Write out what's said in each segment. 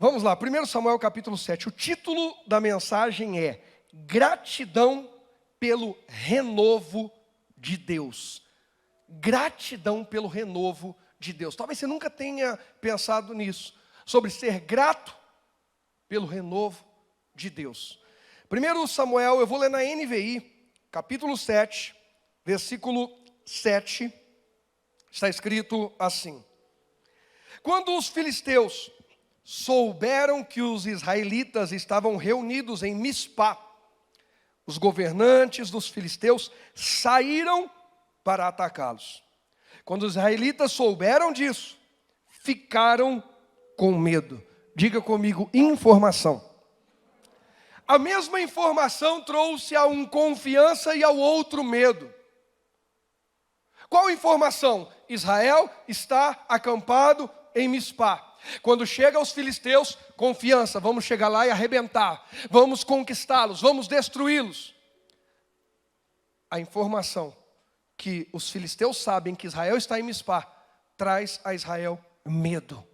Vamos lá, 1 Samuel capítulo 7. O título da mensagem é Gratidão pelo renovo de Deus. Gratidão pelo renovo de Deus. Talvez você nunca tenha pensado nisso, sobre ser grato pelo renovo de Deus. 1 Samuel, eu vou ler na NVI, capítulo 7, versículo 7, está escrito assim: Quando os filisteus souberam que os israelitas estavam reunidos em Mispá, os governantes dos filisteus saíram para atacá-los. Quando os israelitas souberam disso, ficaram com medo. Diga comigo, informação. A mesma informação trouxe a um confiança e ao outro medo. Qual informação? Israel está acampado em Mispá. Quando chega aos filisteus, confiança, vamos chegar lá e arrebentar, vamos conquistá-los, vamos destruí-los. A informação que os filisteus sabem que Israel está em Mispá, traz a Israel medo.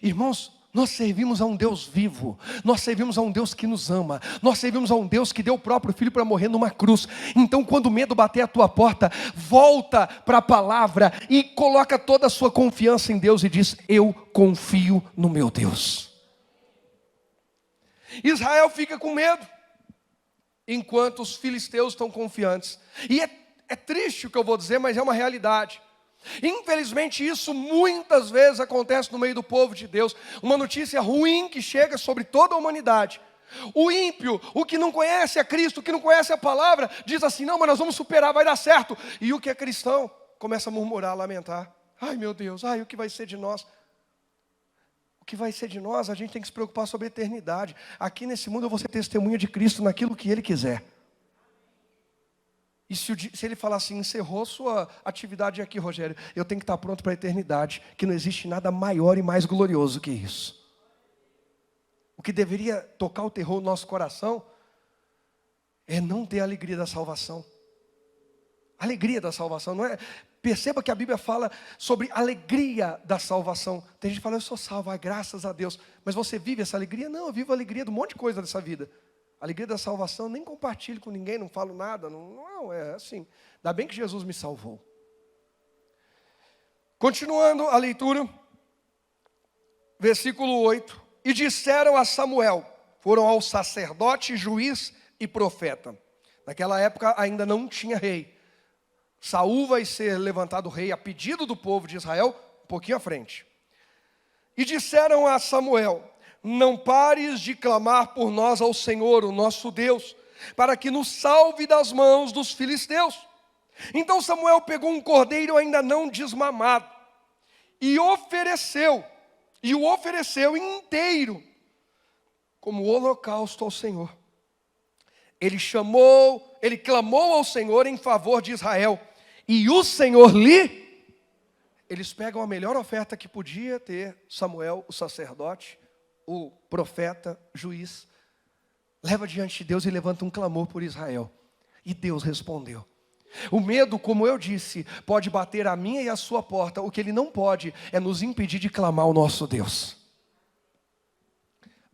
Irmãos, nós servimos a um Deus vivo, nós servimos a um Deus que nos ama, nós servimos a um Deus que deu o próprio Filho para morrer numa cruz. Então quando o medo bater à tua porta, volta para a palavra e coloca toda a sua confiança em Deus e diz: eu confio no meu Deus. Israel fica com medo, enquanto os filisteus estão confiantes. E é triste o que eu vou dizer, mas é uma realidade. Infelizmente isso muitas vezes acontece no meio do povo de Deus. Uma notícia ruim que chega sobre toda a humanidade. O ímpio, o que não conhece a Cristo, o que não conhece a palavra, diz assim: não, mas nós vamos superar, vai dar certo. E o que é cristão começa a murmurar, a lamentar: ai meu Deus, ai o que vai ser de nós? O que vai ser de nós? A gente tem que se preocupar sobre a eternidade. Aqui nesse mundo eu vou ser testemunha de Cristo naquilo que Ele quiser. E se ele falar assim: encerrou sua atividade aqui, Rogério, eu tenho que estar pronto para a eternidade, que não existe nada maior e mais glorioso que isso. O que deveria tocar o terror no nosso coração é não ter a alegria da salvação. Alegria da salvação, não é? Perceba que a Bíblia fala sobre alegria da salvação. Tem gente que fala: eu sou salvo, graças a Deus. Mas você vive essa alegria? Não, eu vivo a alegria de um monte de coisa dessa vida. A alegria da salvação, nem compartilho com ninguém, não falo nada, não é assim. Ainda bem que Jesus me salvou. Continuando a leitura, versículo 8. E disseram a Samuel, foram ao sacerdote, juiz e profeta. Naquela época ainda não tinha rei. Saul vai ser levantado rei a pedido do povo de Israel, um pouquinho à frente. E disseram a Samuel: não pares de clamar por nós ao Senhor, o nosso Deus, para que nos salve das mãos dos filisteus. Então Samuel pegou um cordeiro ainda não desmamado e o ofereceu inteiro como holocausto ao Senhor. Ele clamou ao Senhor em favor de Israel, e o Senhor eles pegam a melhor oferta que podia ter Samuel, o sacerdote, o profeta, juiz, leva diante de Deus e levanta um clamor por Israel. E Deus respondeu. O medo, como eu disse, pode bater a minha e a sua porta. O que ele não pode é nos impedir de clamar ao nosso Deus.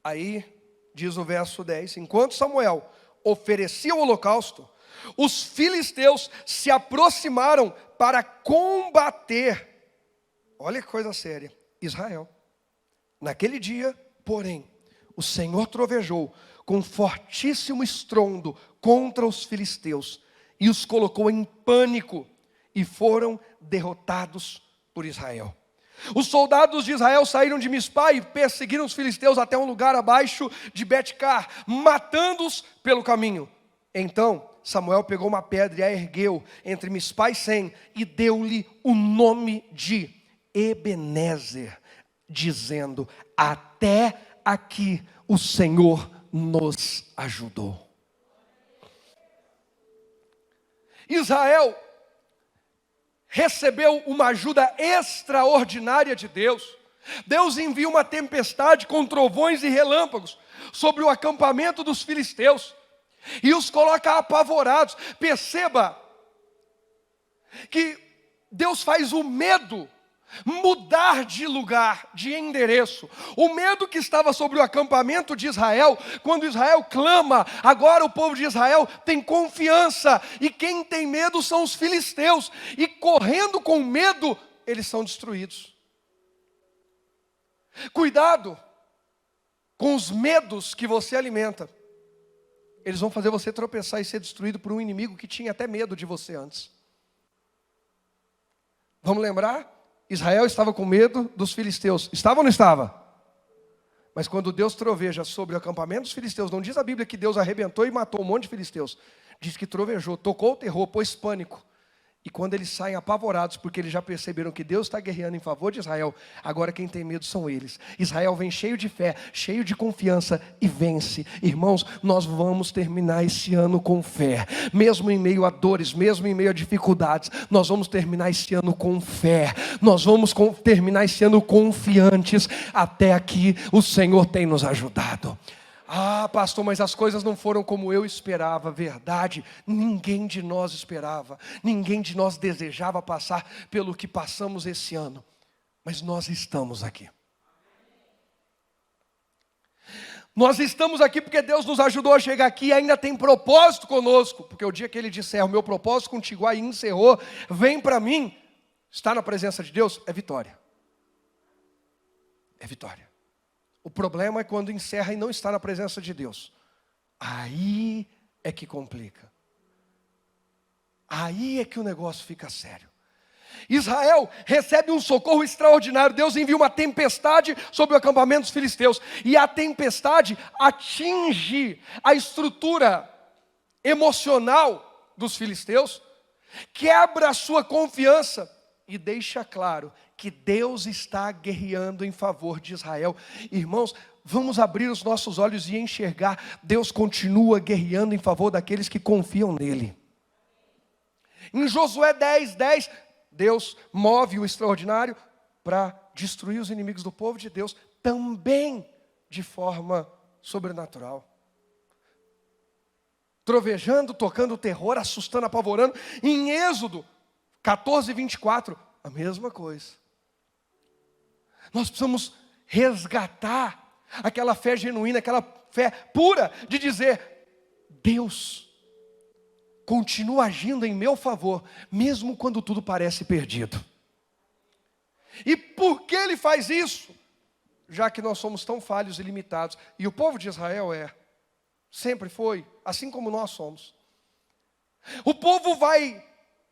Aí, diz o verso 10, enquanto Samuel oferecia o holocausto, os filisteus se aproximaram para combater, olha que coisa séria, Israel. Naquele dia, porém, o Senhor trovejou com fortíssimo estrondo contra os filisteus e os colocou em pânico e foram derrotados por Israel. Os soldados de Israel saíram de Mispá e perseguiram os filisteus até um lugar abaixo de Bet-car, matando-os pelo caminho. Então Samuel pegou uma pedra e a ergueu entre Mispá e Sem e deu-lhe o nome de Ebenezer, dizendo: até aqui o Senhor nos ajudou. Israel recebeu uma ajuda extraordinária de Deus. Deus envia uma tempestade com trovões e relâmpagos sobre o acampamento dos filisteus e os coloca apavorados. Perceba que Deus faz o medo mudar de lugar, de endereço. O medo que estava sobre o acampamento de Israel, quando Israel clama, agora o povo de Israel tem confiança, e quem tem medo são os filisteus, e correndo com medo, eles são destruídos. Cuidado com os medos que você alimenta. Eles vão fazer você tropeçar e ser destruído por um inimigo que tinha até medo de você antes. Vamos lembrar? Israel estava com medo dos filisteus. Estava ou não estava? Mas quando Deus troveja sobre o acampamento dos filisteus, não diz a Bíblia que Deus arrebentou e matou um monte de filisteus. Diz que trovejou, tocou o terror, pôs pânico. E quando eles saem apavorados, porque eles já perceberam que Deus está guerreando em favor de Israel, agora quem tem medo são eles. Israel vem cheio de fé, cheio de confiança e vence. Irmãos, nós vamos terminar esse ano com fé. Mesmo em meio a dores, mesmo em meio a dificuldades, nós vamos terminar esse ano com fé. Nós vamos terminar esse ano confiantes. Até aqui o Senhor tem nos ajudado. Ah, pastor, mas as coisas não foram como eu esperava. Verdade, ninguém de nós esperava. Ninguém de nós desejava passar pelo que passamos esse ano. Mas nós estamos aqui. Nós estamos aqui porque Deus nos ajudou a chegar aqui e ainda tem propósito conosco. Porque o dia que Ele disser, o meu propósito contigo aí encerrou, vem para mim. Estar na presença de Deus é vitória. É vitória. O problema é quando encerra e não está na presença de Deus. Aí é que complica. Aí é que o negócio fica sério. Israel recebe um socorro extraordinário. Deus envia uma tempestade sobre o acampamento dos filisteus. E a tempestade atinge a estrutura emocional dos filisteus, quebra a sua confiança e deixa claro que Deus está guerreando em favor de Israel. Irmãos, vamos abrir os nossos olhos e enxergar. Deus continua guerreando em favor daqueles que confiam nele. Em Josué 10:10, Deus move o extraordinário para destruir os inimigos do povo de Deus, também de forma sobrenatural. Trovejando, tocando terror, assustando, apavorando. Em Êxodo 14:24, a mesma coisa. Nós precisamos resgatar aquela fé genuína, aquela fé pura de dizer: Deus continua agindo em meu favor, mesmo quando tudo parece perdido. E por que Ele faz isso? Já que nós somos tão falhos e limitados, e o povo de Israel sempre foi, assim como nós somos. O povo vai...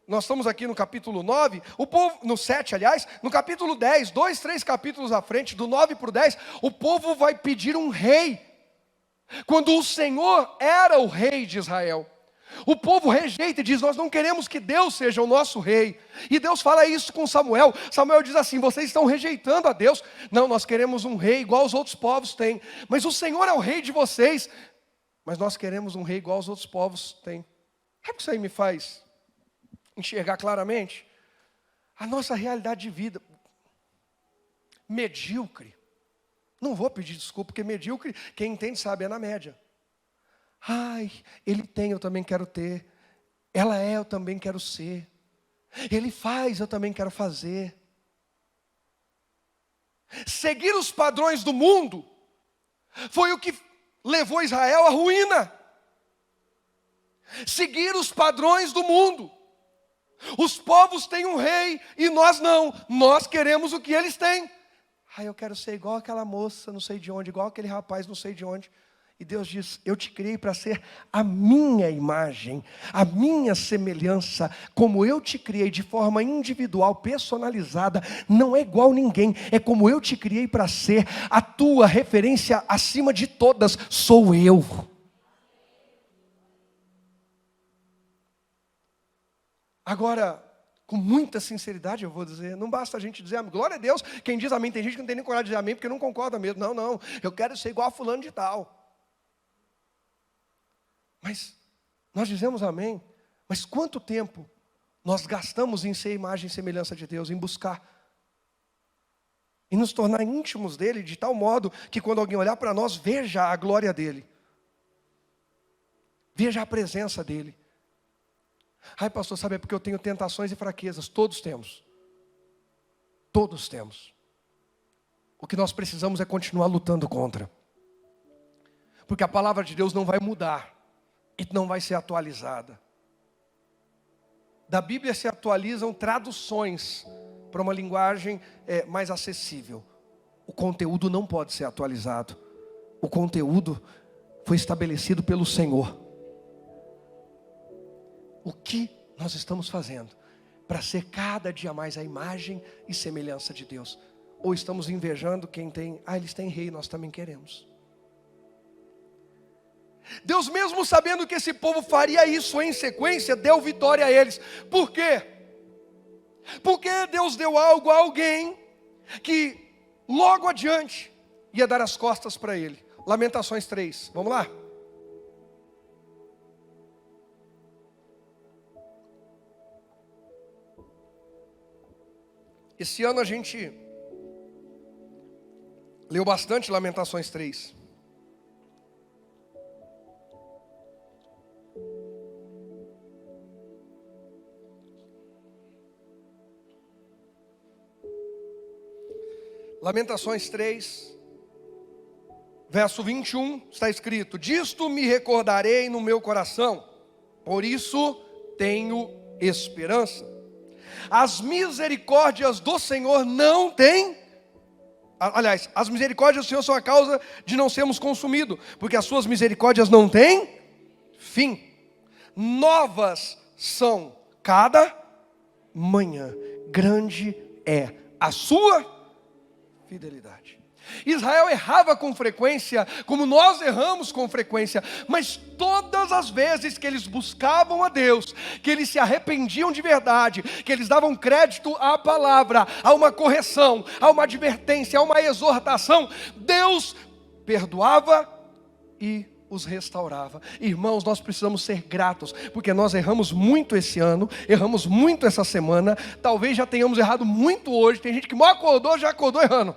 Nós estamos aqui no capítulo 9, o povo, no 7, aliás, no capítulo 10, 2, 3 capítulos à frente, do 9 para o 10, o povo vai pedir um rei. Quando o Senhor era o rei de Israel. O povo rejeita e diz: nós não queremos que Deus seja o nosso rei. E Deus fala isso com Samuel. Samuel diz assim: vocês estão rejeitando a Deus. Não, nós queremos um rei igual os outros povos têm. Mas o Senhor é o rei de vocês. Mas nós queremos um rei igual os outros povos têm. Sabe o que isso aí me faz enxergar claramente? A nossa realidade de vida medíocre. Não vou pedir desculpa, porque medíocre, quem entende sabe, é na média. Ai, ele tem, eu também quero ter. Ela é, eu também quero ser. Ele faz, eu também quero fazer. Seguir os padrões do mundo foi o que levou Israel à ruína. Seguir os padrões do mundo. Os povos têm um rei e nós não. Nós queremos o que eles têm. Eu quero ser igual aquela moça, não sei de onde, igual aquele rapaz, não sei de onde. E Deus diz: eu te criei para ser a minha imagem, a minha semelhança, como eu te criei de forma individual, personalizada, não é igual a ninguém, é como eu te criei para ser. A tua referência acima de todas sou eu. Agora, com muita sinceridade eu vou dizer, não basta a gente dizer glória a Deus. Quem diz amém, tem gente que não tem nem coragem de dizer amém porque não concorda mesmo. Não, eu quero ser igual a fulano de tal. Mas nós dizemos amém, mas quanto tempo nós gastamos em ser imagem e semelhança de Deus, em buscar e nos tornar íntimos dele, de tal modo que quando alguém olhar para nós, veja a glória dele, veja a presença dele. Ai, pastor, sabe, é porque eu tenho tentações e fraquezas. Todos temos. Todos temos. O que nós precisamos é continuar lutando contra. Porque a palavra de Deus não vai mudar e não vai ser atualizada. Da Bíblia se atualizam traduções para uma linguagem mais acessível. O conteúdo não pode ser atualizado. O conteúdo foi estabelecido pelo Senhor. O que nós estamos fazendo para ser cada dia mais a imagem e semelhança de Deus? Ou estamos invejando quem tem, eles têm rei, nós também queremos. Deus, mesmo sabendo que esse povo faria isso em sequência, deu vitória a eles. Por quê? Porque Deus deu algo a alguém que logo adiante ia dar as costas para ele. Lamentações 3, vamos lá? Esse ano a gente leu bastante Lamentações 3. Lamentações 3, verso 21, está escrito: disto me recordarei no meu coração, por isso tenho esperança. As misericórdias do Senhor não têm, aliás, as misericórdias do Senhor são a causa de não sermos consumidos, porque as suas misericórdias não têm fim. Novas são cada manhã, grande é a sua fidelidade. Israel errava com frequência, como nós erramos com frequência, mas todas as vezes que eles buscavam a Deus, que eles se arrependiam de verdade, que eles davam crédito à palavra, a uma correção, a uma advertência, a uma exortação, Deus perdoava e os restaurava. Irmãos, nós precisamos ser gratos, porque nós erramos muito esse ano, erramos muito essa semana, talvez já tenhamos errado muito hoje. Tem gente que mal acordou, já acordou errando.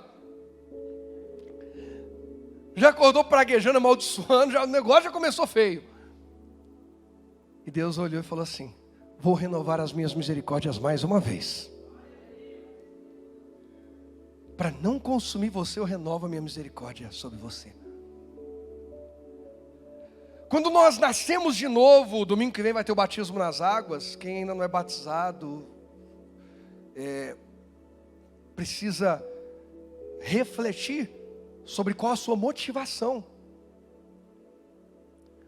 Já acordou praguejando, amaldiçoando, o negócio já começou feio. E Deus olhou e falou assim: vou renovar as minhas misericórdias mais uma vez. Para não consumir você, eu renovo a minha misericórdia sobre você. Quando nós nascemos de novo, domingo que vem vai ter o batismo nas águas. Quem ainda não é batizado, precisa refletir sobre qual a sua motivação.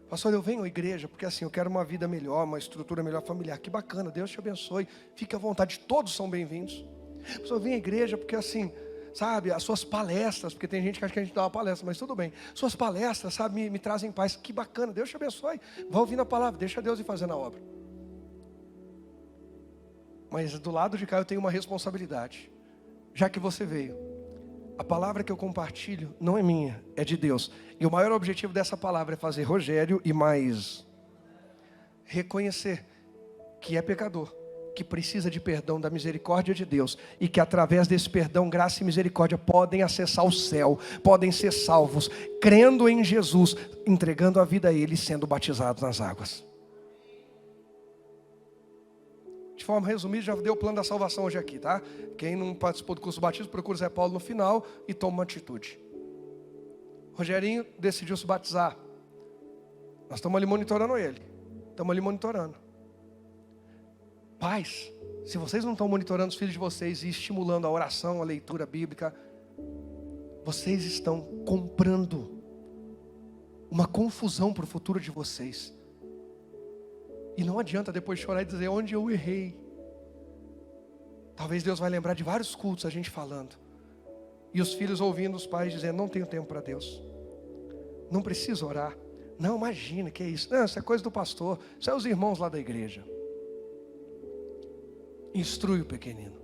Pastor, eu venho à igreja porque assim, eu quero uma vida melhor, uma estrutura melhor familiar. Que bacana, Deus te abençoe, fique à vontade, todos são bem-vindos. Pastor, eu venho à igreja porque assim, sabe, as suas palestras, porque tem gente que acha que a gente dá uma palestra, mas tudo bem. Suas palestras, sabe, me trazem paz. Que bacana, Deus te abençoe. Vai ouvindo a palavra, deixa Deus ir fazendo a obra. Mas do lado de cá eu tenho uma responsabilidade. Já que você veio, a palavra que eu compartilho não é minha, é de Deus. E o maior objetivo dessa palavra é fazer Rogério e mais reconhecer que é pecador, que precisa de perdão, da misericórdia de Deus, e que através desse perdão, graça e misericórdia podem acessar o céu, podem ser salvos, crendo em Jesus, entregando a vida a Ele e sendo batizados nas águas. De forma resumida, já deu o plano da salvação hoje aqui, tá? Quem não participou do curso do batismo, procura o Zé Paulo no final e toma uma atitude. Rogerinho decidiu se batizar. Nós estamos ali monitorando ele. Estamos ali monitorando. Pais, se vocês não estão monitorando os filhos de vocês e estimulando a oração, a leitura bíblica, vocês estão comprando uma confusão para o futuro de vocês. E não adianta depois chorar e dizer onde eu errei. Talvez Deus vai lembrar de vários cultos a gente falando. E os filhos ouvindo os pais dizendo: não tenho tempo para Deus. Não preciso orar. Não, imagina, que é isso? Não, isso é coisa do pastor. Isso é os irmãos lá da igreja. Instrui o pequenino.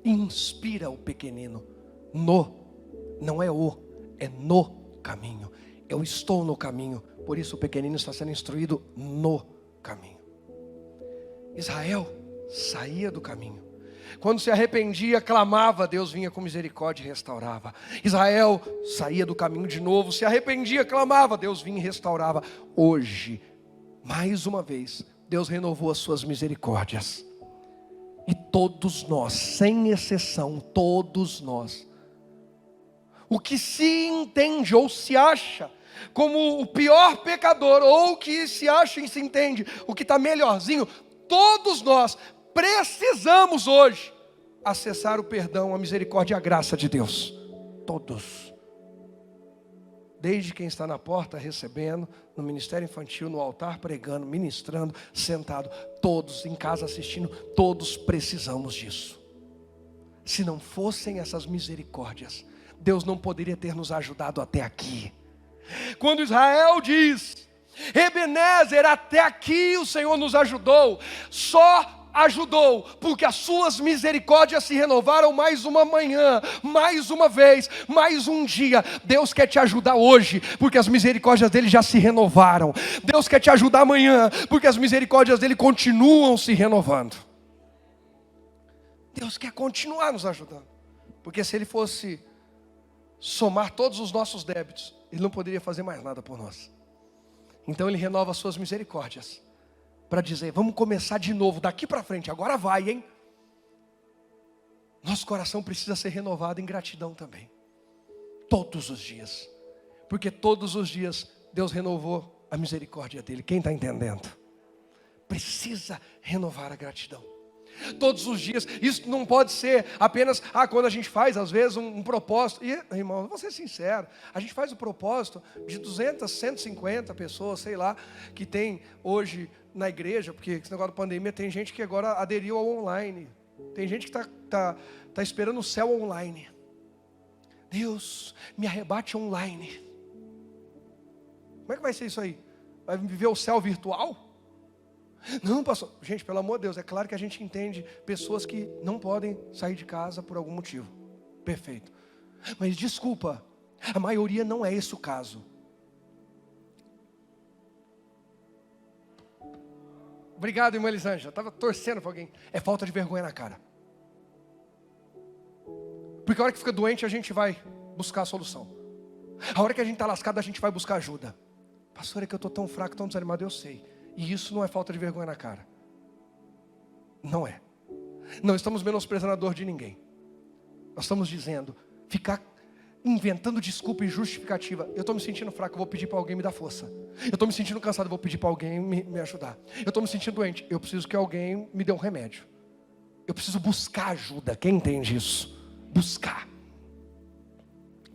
Inspira o pequenino. Não é no caminho. Eu estou no caminho. Por isso o pequenino está sendo instruído no caminho. Israel saía do caminho. Quando se arrependia, clamava, Deus vinha com misericórdia e restaurava. Israel saía do caminho de novo, se arrependia, clamava, Deus vinha e restaurava. Hoje, mais uma vez, Deus renovou as suas misericórdias. E todos nós, sem exceção, todos nós, o que se entende ou se acha como o pior pecador, ou que se acha e se entende o que está melhorzinho, todos nós precisamos hoje acessar o perdão, a misericórdia e a graça de Deus. Todos. Desde quem está na porta recebendo, no ministério infantil, no altar pregando, ministrando, sentado, todos em casa assistindo, todos precisamos disso. Se não fossem essas misericórdias, Deus não poderia ter nos ajudado até aqui. Quando Israel diz, Ebenezer, até aqui o Senhor nos ajudou, só ajudou porque as suas misericórdias se renovaram mais uma manhã, mais uma vez, mais um dia. Deus quer te ajudar hoje, porque as misericórdias dele já se renovaram. Deus quer te ajudar amanhã, porque as misericórdias dele continuam se renovando. Deus quer continuar nos ajudando, porque se ele fosse somar todos os nossos débitos, ele não poderia fazer mais nada por nós. Então ele renova as suas misericórdias, para dizer, vamos começar de novo, daqui para frente, agora vai, hein? Nosso coração precisa ser renovado em gratidão também, todos os dias, porque todos os dias Deus renovou a misericórdia dele. Quem está entendendo? Precisa renovar a gratidão. Todos os dias, isso não pode ser apenas, quando a gente faz às vezes um propósito, e irmão, vou ser sincero, a gente faz o propósito de 200, 150 pessoas, sei lá, que tem hoje na igreja, porque esse negócio da pandemia, tem gente que agora aderiu ao online, tem gente que tá esperando o céu online. Deus, me arrebate online. Como é que vai ser isso aí? Vai viver o céu virtual? Não, pastor. Gente, pelo amor de Deus, é claro que a gente entende pessoas que não podem sair de casa por algum motivo. Perfeito. Mas desculpa, a maioria não é esse o caso. Obrigado, irmã Elisângela. Estava torcendo para alguém. É falta de vergonha na cara. Porque a hora que fica doente, a gente vai buscar a solução. A hora que a gente está lascado, a gente vai buscar ajuda. Pastor, é que eu estou tão fraco, tão desanimado, eu sei. E isso não é falta de vergonha na cara. Não é. Não estamos menosprezando a dor de ninguém. Nós estamos dizendo, ficar inventando desculpa e justificativa. Eu estou me sentindo fraco, eu vou pedir para alguém me dar força. Eu estou me sentindo cansado, eu vou pedir para alguém me ajudar. Eu estou me sentindo doente, eu preciso que alguém me dê um remédio. Eu preciso buscar ajuda. Quem entende isso? Buscar.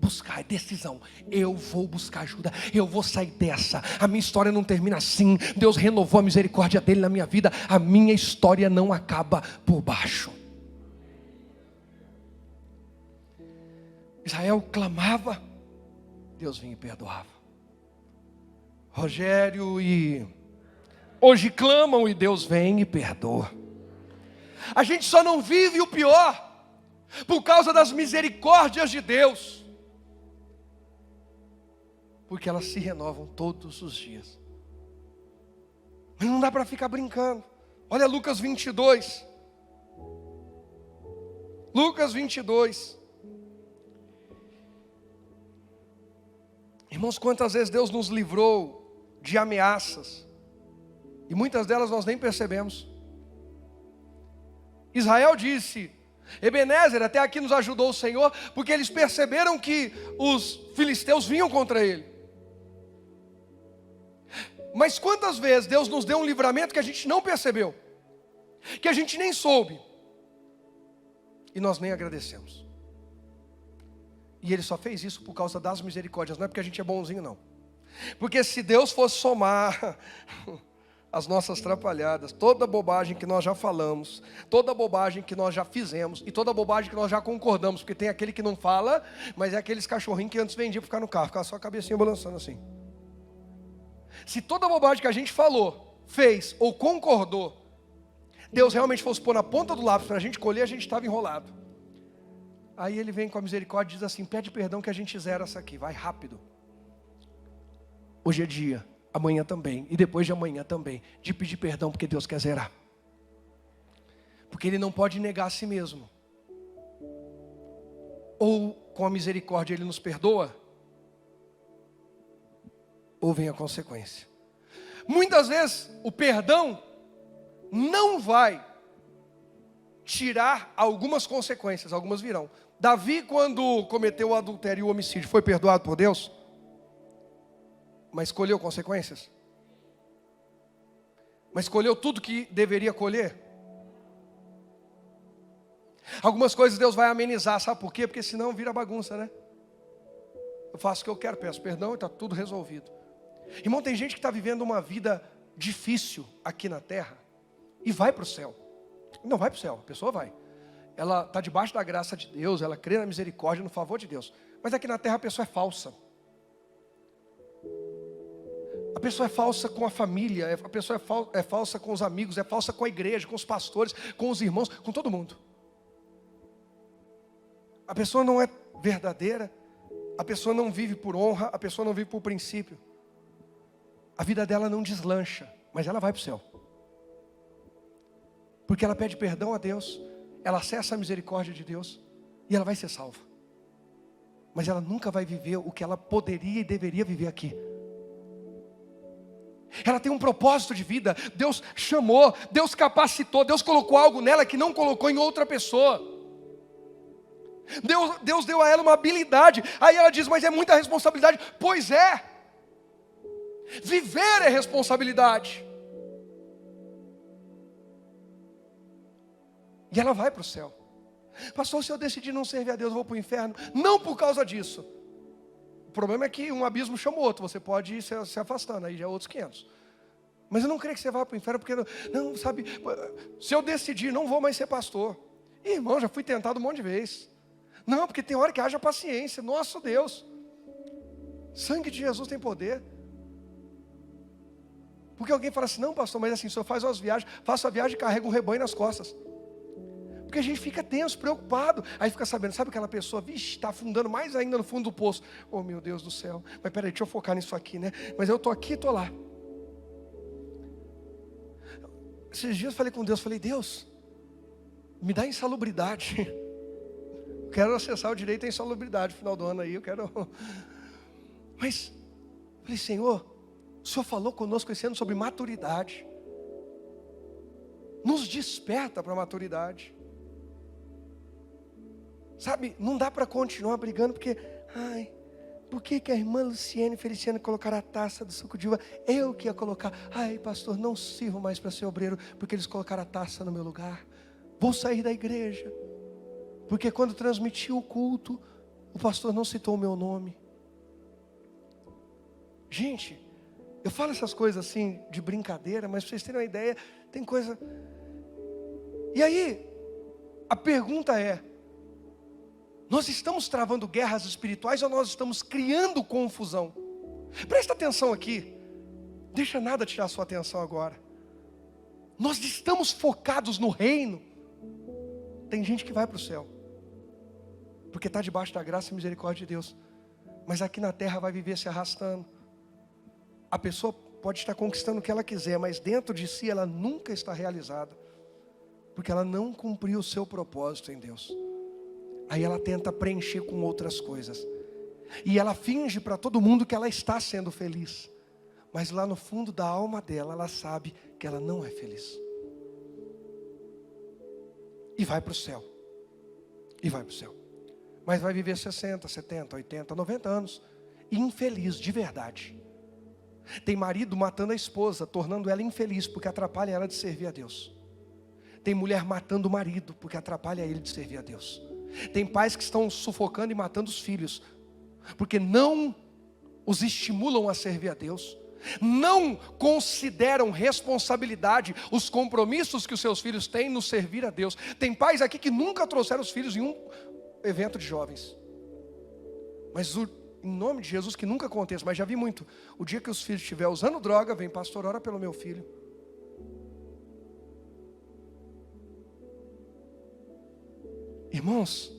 Buscar é decisão. Eu vou buscar ajuda. Eu vou sair dessa. A minha história não termina assim. Deus renovou a misericórdia dele na minha vida. A minha história não acaba por baixo. Israel clamava, Deus vinha e perdoava. Rogério e hoje clamam e Deus vem e perdoa. A gente só não vive o pior por causa das misericórdias de Deus, porque elas se renovam todos os dias. Mas não dá para ficar brincando. Olha Lucas 22. Lucas 22. Irmãos, quantas vezes Deus nos livrou de ameaças, e muitas delas nós nem percebemos. Israel disse, Ebenezer, até aqui nos ajudou o Senhor, porque eles perceberam que os filisteus vinham contra ele. Mas quantas vezes Deus nos deu um livramento que a gente não percebeu, que a gente nem soube, e nós nem agradecemos. E Ele só fez isso por causa das misericórdias, não é porque a gente é bonzinho não. Porque se Deus fosse somar as nossas atrapalhadas, toda bobagem que nós já falamos, toda bobagem que nós já fizemos, e toda bobagem que nós já concordamos, porque tem aquele que não fala, mas é aqueles cachorrinhos que antes vendia para ficar no carro, ficava só a cabecinha balançando assim. Se toda bobagem que a gente falou, fez ou concordou, Deus realmente fosse pôr na ponta do lápis para a gente colher, a gente estava enrolado. Aí Ele vem com a misericórdia e diz assim, pede perdão que a gente zera essa aqui, vai rápido. Hoje é dia, amanhã também, e depois de amanhã também, de pedir perdão, porque Deus quer zerar. Porque Ele não pode negar a si mesmo. Ou com a misericórdia Ele nos perdoa, ou vem a consequência. Muitas vezes o perdão não vai tirar algumas consequências, algumas virão. Davi, quando cometeu o adultério e o homicídio, foi perdoado por Deus? Mas colheu consequências? Mas colheu tudo que deveria colher? Algumas coisas Deus vai amenizar, sabe por quê? Porque senão vira bagunça, né? Eu faço o que eu quero, peço perdão e está tudo resolvido. Irmão, tem gente que está vivendo uma vida difícil aqui na terra e vai para o céu. Não vai para o céu, a pessoa vai. Ela está debaixo da graça de Deus, ela crê na misericórdia, no favor de Deus. Mas aqui na terra a pessoa é falsa. A pessoa é falsa com a família, a pessoa é falsa com os amigos, é falsa com a igreja, com os pastores, com os irmãos, com todo mundo. A pessoa não é verdadeira, a pessoa não vive por honra, a pessoa não vive por princípio. A vida dela não deslancha, mas ela vai para o céu. Porque ela pede perdão a Deus, ela acessa a misericórdia de Deus e ela vai ser salva. Mas ela nunca vai viver o que ela poderia e deveria viver aqui. Ela tem um propósito de vida, Deus chamou, Deus capacitou, Deus colocou algo nela que não colocou em outra pessoa. Deus deu a ela uma habilidade. Aí ela diz, mas é muita responsabilidade. Pois é. Viver é responsabilidade. E ela vai para o céu. Pastor, se eu decidir não servir a Deus, eu vou para o inferno. Não por causa disso. O problema é que um abismo chama o outro. Você pode ir se afastando, aí já é outros 500. Mas eu não creio que você vá para o inferno, porque, não, sabe, se eu decidir, não vou mais ser pastor. Irmão, já fui tentado um monte de vezes. Não, porque tem hora que haja paciência. Nosso Deus. Sangue de Jesus tem poder. Porque alguém fala assim, não pastor, mas assim, o senhor faz as viagens, faço a viagem e carrega um rebanho nas costas. Porque a gente fica tenso, preocupado. Aí fica sabendo, sabe aquela pessoa, vixe, está afundando mais ainda no fundo do poço. Oh meu Deus do céu, mas peraí, deixa eu focar nisso aqui, né? Mas eu estou aqui e estou lá. Esses dias eu falei com Deus, falei, Deus, me dá insalubridade. Quero acessar o direito à insalubridade no final do ano aí, eu quero. Mas, falei, Senhor, o Senhor falou conosco esse ano sobre maturidade. Nos desperta para a maturidade. Sabe, não dá para continuar brigando porque, por que a irmã Luciene e Feliciane colocaram a taça do suco de uva? Eu que ia colocar. Pastor, não sirvo mais para ser obreiro porque eles colocaram a taça no meu lugar. Vou sair da igreja. Porque quando transmitiu o culto, o pastor não citou o meu nome. Gente, eu falo essas coisas assim de brincadeira, mas para vocês terem uma ideia, tem coisa. E aí, a pergunta é, nós estamos travando guerras espirituais ou nós estamos criando confusão? Presta atenção aqui. Deixa nada tirar a sua atenção agora. Nós estamos focados no reino. Tem gente que vai para o céu, porque está debaixo da graça e misericórdia de Deus. Mas aqui na terra vai viver se arrastando. A pessoa pode estar conquistando o que ela quiser, mas dentro de si ela nunca está realizada. Porque ela não cumpriu o seu propósito em Deus. Aí ela tenta preencher com outras coisas. E ela finge para todo mundo que ela está sendo feliz. Mas lá no fundo da alma dela, ela sabe que ela não é feliz. E vai para o céu. E vai para o céu. Mas vai viver 60, 70, 80, 90 anos. Infeliz de verdade. Tem marido matando a esposa, tornando ela infeliz porque atrapalha ela de servir a Deus. Tem mulher matando o marido porque atrapalha ele de servir a Deus. Tem pais que estão sufocando e matando os filhos porque não os estimulam a servir a Deus. Não consideram responsabilidade os compromissos que os seus filhos têm no servir a Deus. Tem pais aqui que nunca trouxeram os filhos em um evento de jovens. Mas em nome de Jesus que nunca aconteça. Mas já vi muito. O dia que os filhos estiverem usando droga, vem pastor, ora pelo meu filho. Irmãos,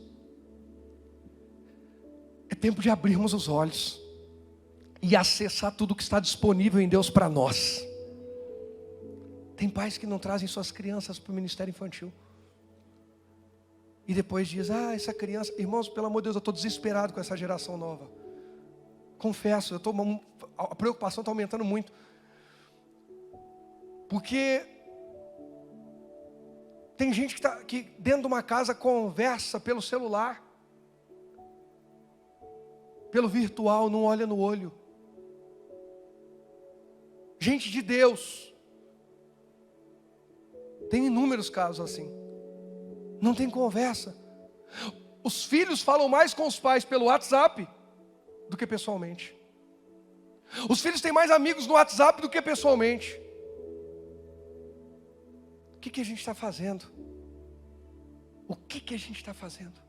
é tempo de abrirmos os olhos e acessar tudo que está disponível em Deus para nós. Tem pais que não trazem suas crianças para o ministério infantil. E depois diz, essa criança... Irmãos, pelo amor de Deus, eu estou desesperado com essa geração nova. Confesso, a preocupação está aumentando muito. Porque Tem gente que dentro de uma casa conversa pelo celular, pelo virtual, não olha no olho. Gente de Deus. Tem inúmeros casos assim. Não tem conversa. Os filhos falam mais com os pais pelo WhatsApp do que pessoalmente. Os filhos têm mais amigos no WhatsApp do que pessoalmente. O que a gente está fazendo? O que a gente está fazendo?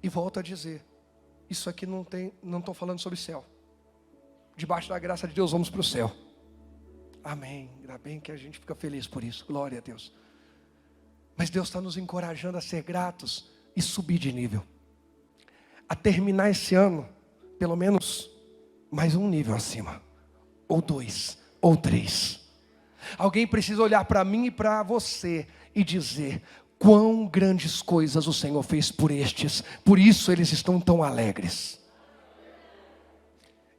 E volto a dizer, isso aqui não estou falando sobre céu. Debaixo da graça de Deus vamos para o céu. Amém. Ainda bem que a gente fica feliz por isso. Glória a Deus. Mas Deus está nos encorajando a ser gratos e subir de nível. A terminar esse ano, pelo menos, mais um nível acima. Ou 2, ou 3. Alguém precisa olhar para mim e para você e dizer: quão grandes coisas o Senhor fez por estes, por isso eles estão tão alegres.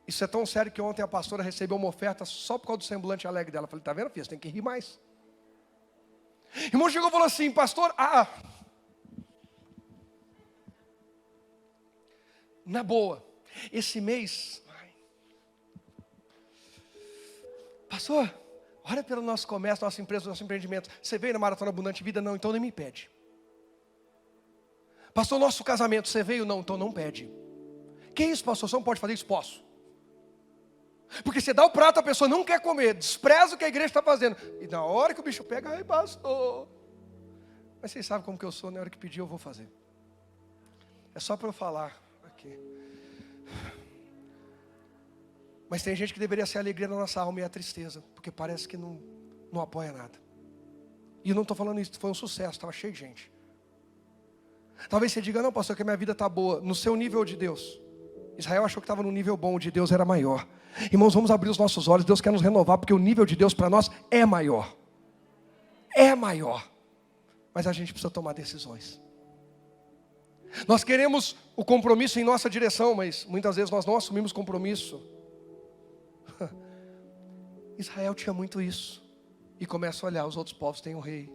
Isso é tão sério que ontem a pastora recebeu uma oferta só por causa do semblante alegre dela. Eu falei: tá vendo, filha, você tem que rir mais. O irmão chegou e falou assim: pastor, na boa, esse mês, pastor, olha pelo nosso comércio, nossa empresa, nosso empreendimento. Você veio na Maratona Abundante Vida? Não, então nem me pede. Pastor, nosso casamento, você veio? Não, então não pede. Que isso, pastor? Você não pode fazer isso? Posso. Porque você dá o prato, a pessoa não quer comer, despreza o que a igreja está fazendo. E na hora que o bicho pega, ai pastor. Mas vocês sabem como que eu sou, na hora que pedir eu vou fazer. É só para eu falar aqui. Mas tem gente que deveria ser a alegria na nossa alma e a tristeza, porque parece que não apoia nada. E eu não estou falando isso, foi um sucesso, estava cheio de gente. Talvez você diga: não, pastor, que a minha vida está boa, no seu nível de Deus. Israel achou que estava no nível bom, o de Deus era maior. Irmãos, vamos abrir os nossos olhos, Deus quer nos renovar, porque o nível de Deus para nós é maior. É maior. Mas a gente precisa tomar decisões. Nós queremos o compromisso em nossa direção, mas muitas vezes nós não assumimos compromisso. Israel tinha muito isso. E começa a olhar, os outros povos têm um rei.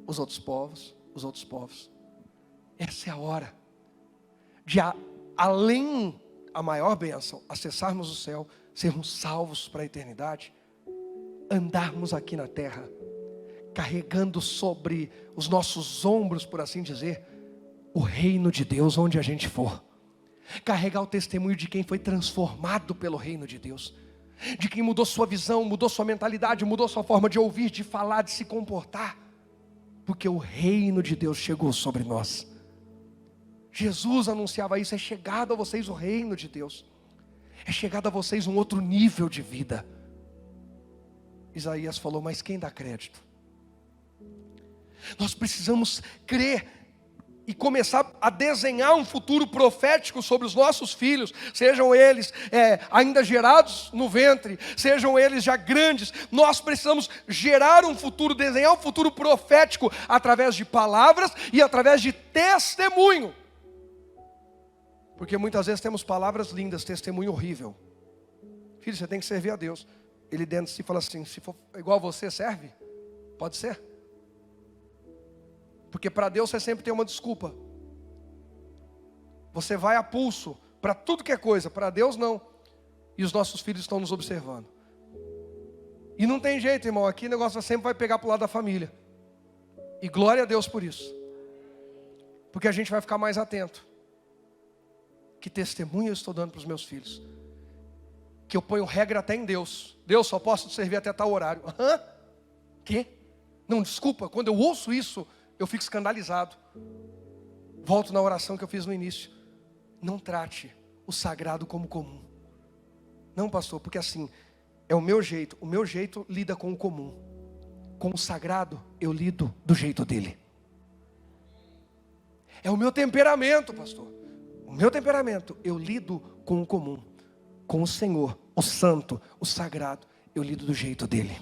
Os outros povos. Essa é a hora de, além a maior bênção, acessarmos o céu, sermos salvos para a eternidade, andarmos aqui na terra, carregando sobre os nossos ombros, por assim dizer, o reino de Deus onde a gente for. Carregar o testemunho de quem foi transformado pelo reino de Deus, de quem mudou sua visão, mudou sua mentalidade, mudou sua forma de ouvir, de falar, de se comportar, porque o reino de Deus chegou sobre nós. Jesus anunciava isso: é chegado a vocês o reino de Deus, é chegado a vocês um outro nível de vida. Isaías falou: mas quem dá crédito? Nós precisamos crer e começar a desenhar um futuro profético sobre os nossos filhos, sejam eles ainda gerados no ventre, sejam eles já grandes. Nós precisamos gerar um futuro, desenhar um futuro profético através de palavras e através de testemunho. Porque muitas vezes temos palavras lindas, testemunho horrível. Filho, você tem que servir a Deus. Ele dentro de si fala assim: se for igual a você, serve? Pode ser. Porque para Deus você sempre tem uma desculpa. Você vai a pulso para tudo que é coisa, para Deus não. E os nossos filhos estão nos observando. E não tem jeito, irmão, aqui o negócio sempre vai pegar para o lado da família. E glória a Deus por isso. Porque a gente vai ficar mais atento. Que testemunho eu estou dando para os meus filhos? Que eu ponho regra até em Deus. Deus, só posso te servir até tal horário. Quê? Não, desculpa, quando eu ouço isso, eu fico escandalizado. Volto na oração que eu fiz no início. Não trate o sagrado como comum. Não, pastor, porque assim, é o meu jeito. O meu jeito lida com o comum. Com o sagrado, eu lido do jeito dele. É o meu temperamento, pastor. O meu temperamento, eu lido com o comum. Com o Senhor, o santo, o sagrado, eu lido do jeito dele.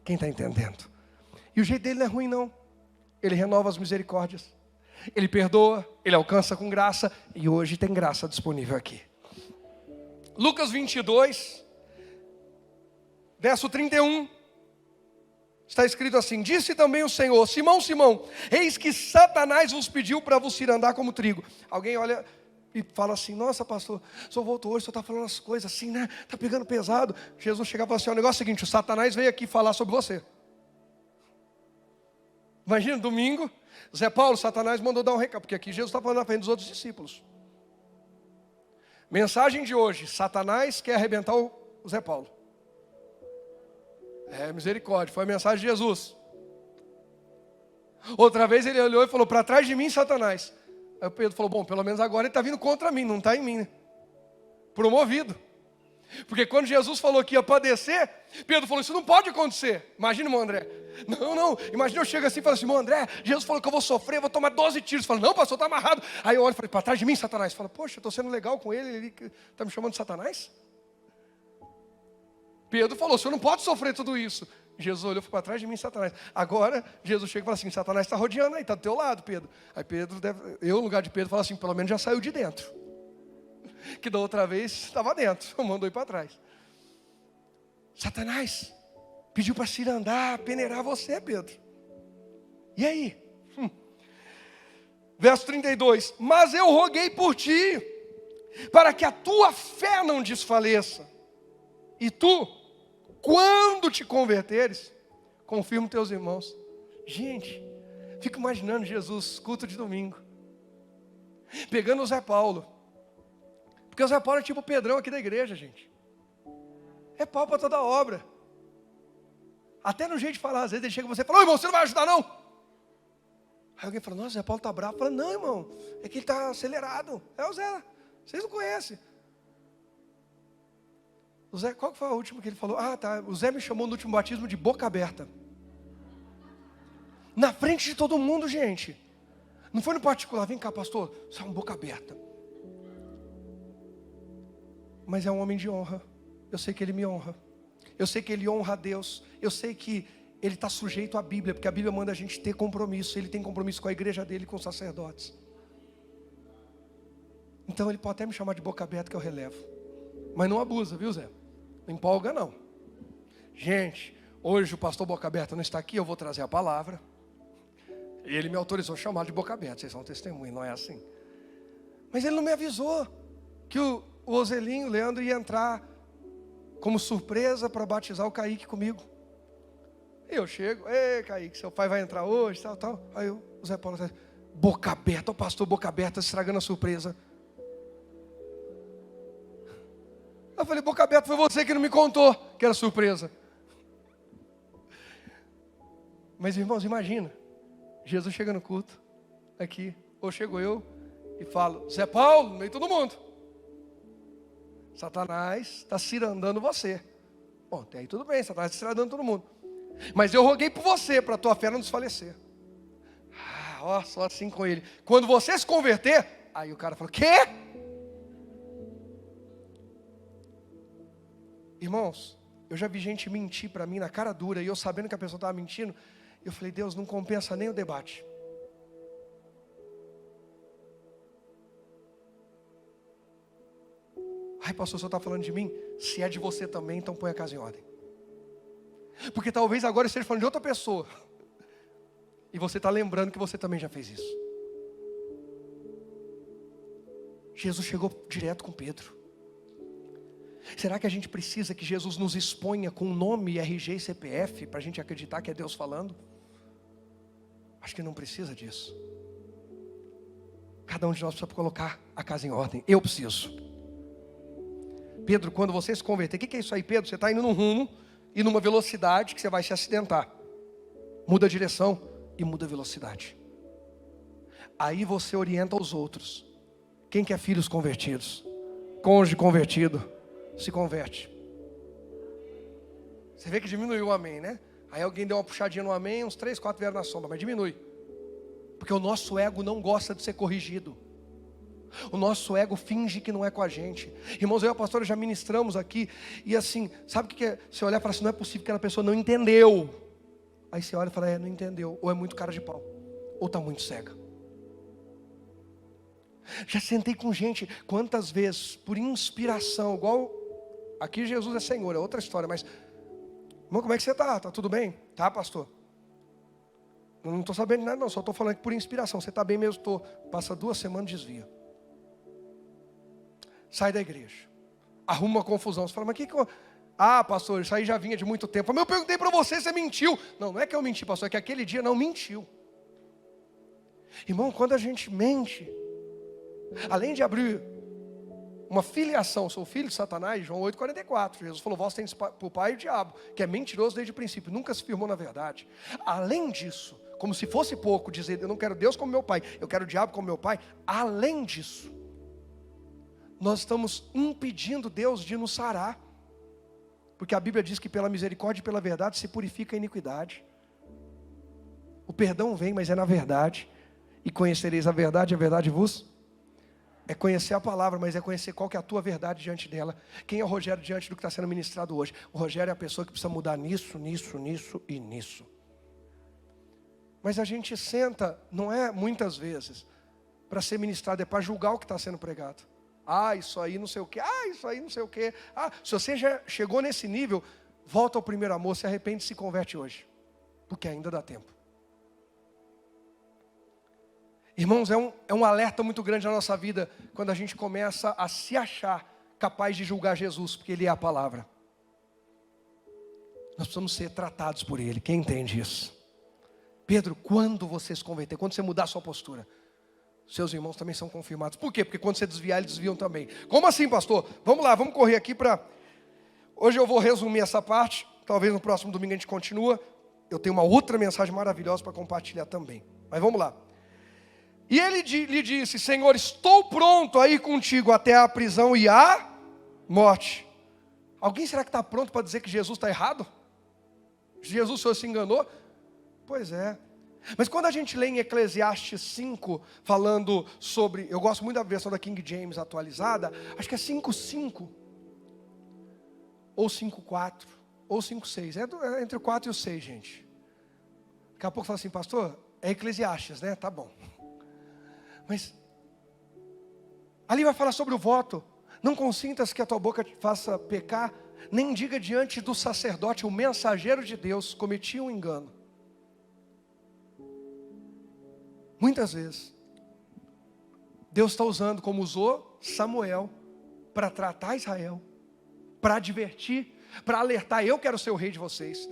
Quem está entendendo? E o jeito dele não é ruim não. Ele renova as misericórdias. Ele perdoa, ele alcança com graça. E hoje tem graça disponível aqui. Lucas 22, verso 31. Está escrito assim: disse também o Senhor: Simão, Simão, eis que Satanás vos pediu para vos ir andar como trigo. Alguém olha e fala assim: nossa, pastor, o senhor voltou hoje, o senhor está falando as coisas assim, né? Está pegando pesado. Jesus chegava e falava assim: o negócio é o seguinte, o Satanás veio aqui falar sobre você. Imagina, domingo, Zé Paulo, Satanás mandou dar um recado, porque aqui Jesus está falando na frente dos outros discípulos. Mensagem de hoje: Satanás quer arrebentar o Zé Paulo. Misericórdia, foi a mensagem de Jesus. Outra vez ele olhou e falou: para trás de mim, Satanás. Aí o Pedro falou: bom, pelo menos agora ele está vindo contra mim, não está em mim, né? Promovido. Porque quando Jesus falou que ia padecer, Pedro falou: isso não pode acontecer. Imagina, irmão André. Não, imagina eu chego assim e falo assim: irmão André, Jesus falou que eu vou sofrer, vou tomar 12 tiros. Fala: não, pastor, está amarrado. Aí eu olho e falei: para trás de mim, Satanás. Fala: poxa, eu estou sendo legal com ele está me chamando de Satanás? Pedro falou: o senhor não pode sofrer tudo isso. Jesus olhou para trás de mim, Satanás. Agora, Jesus chega e fala assim: Satanás está rodeando aí, está do teu lado, Pedro. Aí eu no lugar de Pedro, falo assim: pelo menos já saiu de dentro. Que da outra vez estava dentro, mandou ir para trás. Satanás pediu para se ir andar, peneirar você, Pedro. E aí? Verso 32. Mas eu roguei por ti, para que a tua fé não desfaleça. E tu, quando te converteres, confirma os teus irmãos. Gente, fico imaginando Jesus, culto de domingo, pegando o Zé Paulo. Porque o Zé Paulo é tipo o Pedrão aqui da igreja, gente. É pau para toda obra. Até no jeito de falar, às vezes ele chega e você fala: ô irmão, você não vai ajudar não? Aí alguém fala: nossa, o Zé Paulo está bravo. Fala: não, irmão, é que ele está acelerado. É o Zé, vocês não conhecem. O Zé, qual foi a última que ele falou? Ah, tá, o Zé me chamou no último batismo de boca aberta. Na frente de todo mundo, gente. Não foi no particular: vem cá, pastor, você é um boca aberta. Mas é um homem de honra. Eu sei que ele me honra. Eu sei que ele honra a Deus. Eu sei que ele está sujeito à Bíblia, porque a Bíblia manda a gente ter compromisso. Ele tem compromisso com a igreja dele, com os sacerdotes. Então ele pode até me chamar de boca aberta, que eu relevo. Mas não abusa, viu, Zé? Não empolga, não. Gente, hoje o pastor Boca Aberta não está aqui, eu vou trazer a palavra. E ele me autorizou a chamar de Boca Aberta. Vocês são testemunhos, não é assim? Mas ele não me avisou que o Ozelinho, o Leandro, ia entrar como surpresa para batizar o Kaique comigo. E eu chego: ei, Kaique, seu pai vai entrar hoje, tal. Aí o Zé Paulo está: Boca Aberta, o pastor Boca Aberta estragando a surpresa. Eu falei: Boca Aberta, foi você que não me contou que era surpresa. Mas irmãos, imagina, Jesus chega no culto, aqui, ou chego eu e falo: Zé Paulo, no meio de todo mundo, Satanás está cirandando você. Bom, até aí tudo bem, Satanás está cirandando todo mundo. Mas eu roguei por você, para a tua fé não desfalecer. Só assim com ele. Quando você se converter, aí o cara falou: quê? Irmãos, eu já vi gente mentir para mim na cara dura, e eu sabendo que a pessoa estava mentindo, eu falei: Deus, não compensa nem o debate. Ai, pastor, o senhor está falando de mim? Se é de você também, então põe a casa em ordem. Porque talvez agora eu esteja falando de outra pessoa, e você está lembrando que você também já fez isso. Jesus chegou direto com Pedro. Será que a gente precisa que Jesus nos exponha com nome, RG e CPF para a gente acreditar que é Deus falando? Acho que não precisa disso. Cada um de nós precisa colocar a casa em ordem. Eu preciso. Pedro, quando você se converter, o que é isso aí, Pedro? Você está indo num rumo e numa velocidade que você vai se acidentar. Muda a direção e muda a velocidade. Aí você orienta os outros. Quem quer filhos convertidos? Cônjuge convertido, se converte. Você vê que diminuiu o amém, né? Aí alguém deu uma puxadinha no amém, uns 3, 4 vieram na sombra, mas diminui. Porque o nosso ego não gosta de ser corrigido. O nosso ego finge que não é com a gente. Irmãos, eu e a pastora já ministramos aqui. E assim, sabe o que é? Você olhar e falar assim: não é possível que aquela pessoa não entendeu. Aí você olha e fala: não entendeu. Ou é muito cara de pau, ou está muito cega. Já sentei com gente, quantas vezes, por inspiração, igual, aqui Jesus é Senhor, é outra história, mas Irmão, como é que você está? Está tudo bem? Tá, pastor? Eu não estou sabendo de nada não, só estou falando aqui por inspiração. Você está bem mesmo? Estou. Passa 2 semanas, desvia. Sai da igreja. Arruma uma confusão. Você fala, mas o que eu... Ah, pastor, isso aí já vinha de muito tempo. Mas eu perguntei para você, você mentiu. Não, não é que eu menti, pastor, é que aquele dia não mentiu. Irmão, quando a gente mente, além de abrir uma filiação, sou filho de Satanás, João 8,44. Jesus falou, vós tendes por pai o diabo, que é mentiroso desde o princípio, nunca se firmou na verdade. Além disso, como se fosse pouco dizer, eu não quero Deus como meu pai, eu quero o diabo como meu pai. Além disso, nós estamos impedindo Deus de nos sarar. Porque a Bíblia diz que pela misericórdia e pela verdade se purifica a iniquidade. O perdão vem, mas é na verdade. E conhecereis a verdade vos... É conhecer a palavra, mas é conhecer qual que é a tua verdade diante dela. Quem é o Rogério diante do que está sendo ministrado hoje? O Rogério é a pessoa que precisa mudar nisso e nisso. Mas a gente senta, não é muitas vezes, para ser ministrado, é para julgar o que está sendo pregado. Ah, isso aí não sei o quê. Ah, isso aí não sei o quê. Ah, se você já chegou nesse nível, volta ao primeiro amor, se arrepende e se converte hoje. Porque ainda dá tempo. Irmãos, é um alerta muito grande na nossa vida quando a gente começa a se achar capaz de julgar Jesus, porque Ele é a palavra. Nós precisamos ser tratados por Ele. Quem entende isso? Pedro, quando você se converter, quando você mudar a sua postura, seus irmãos também são confirmados. Por quê? Porque quando você desviar, eles desviam também. Como assim, pastor? Vamos lá, vamos correr aqui para... Hoje eu vou resumir essa parte. Talvez no próximo domingo a gente continua. Eu tenho uma outra mensagem maravilhosa para compartilhar também. Mas vamos lá. E ele lhe disse, Senhor, estou pronto a ir contigo até a prisão e a morte. Alguém será que está pronto para dizer que Jesus está errado? Jesus, o Senhor se enganou? Pois é. Mas quando a gente lê em Eclesiastes 5, falando sobre... Eu gosto muito da versão da King James atualizada. Acho que é 5:5. Ou 5:4. Ou 5:6. É entre o 4 e o 6, gente. Daqui a pouco fala assim, pastor, é Eclesiastes, né? Tá bom. Mas ali vai falar sobre o voto. Não consintas que a tua boca te faça pecar, nem diga diante do sacerdote, o mensageiro de Deus, cometi um engano. Muitas vezes, Deus está usando como usou Samuel, para tratar Israel, para advertir, para alertar, eu quero ser o rei de vocês,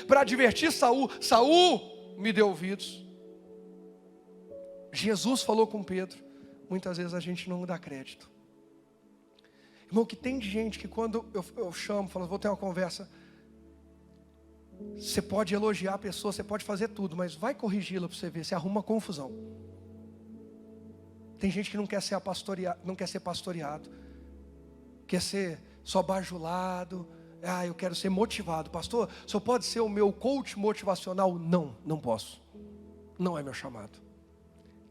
para advertir Saul, Saul me deu ouvidos. Jesus falou com Pedro. Muitas vezes a gente não dá crédito. Irmão, que tem de gente que quando eu chamo, falo, vou ter uma conversa, você pode elogiar a pessoa, você pode fazer tudo, mas vai corrigi-la para você ver, você arruma confusão. Tem gente que não quer ser pastoreado, quer ser só bajulado. Ah, eu quero ser motivado. Pastor, o senhor pode ser o meu coach motivacional? Não, não posso. Não é meu chamado.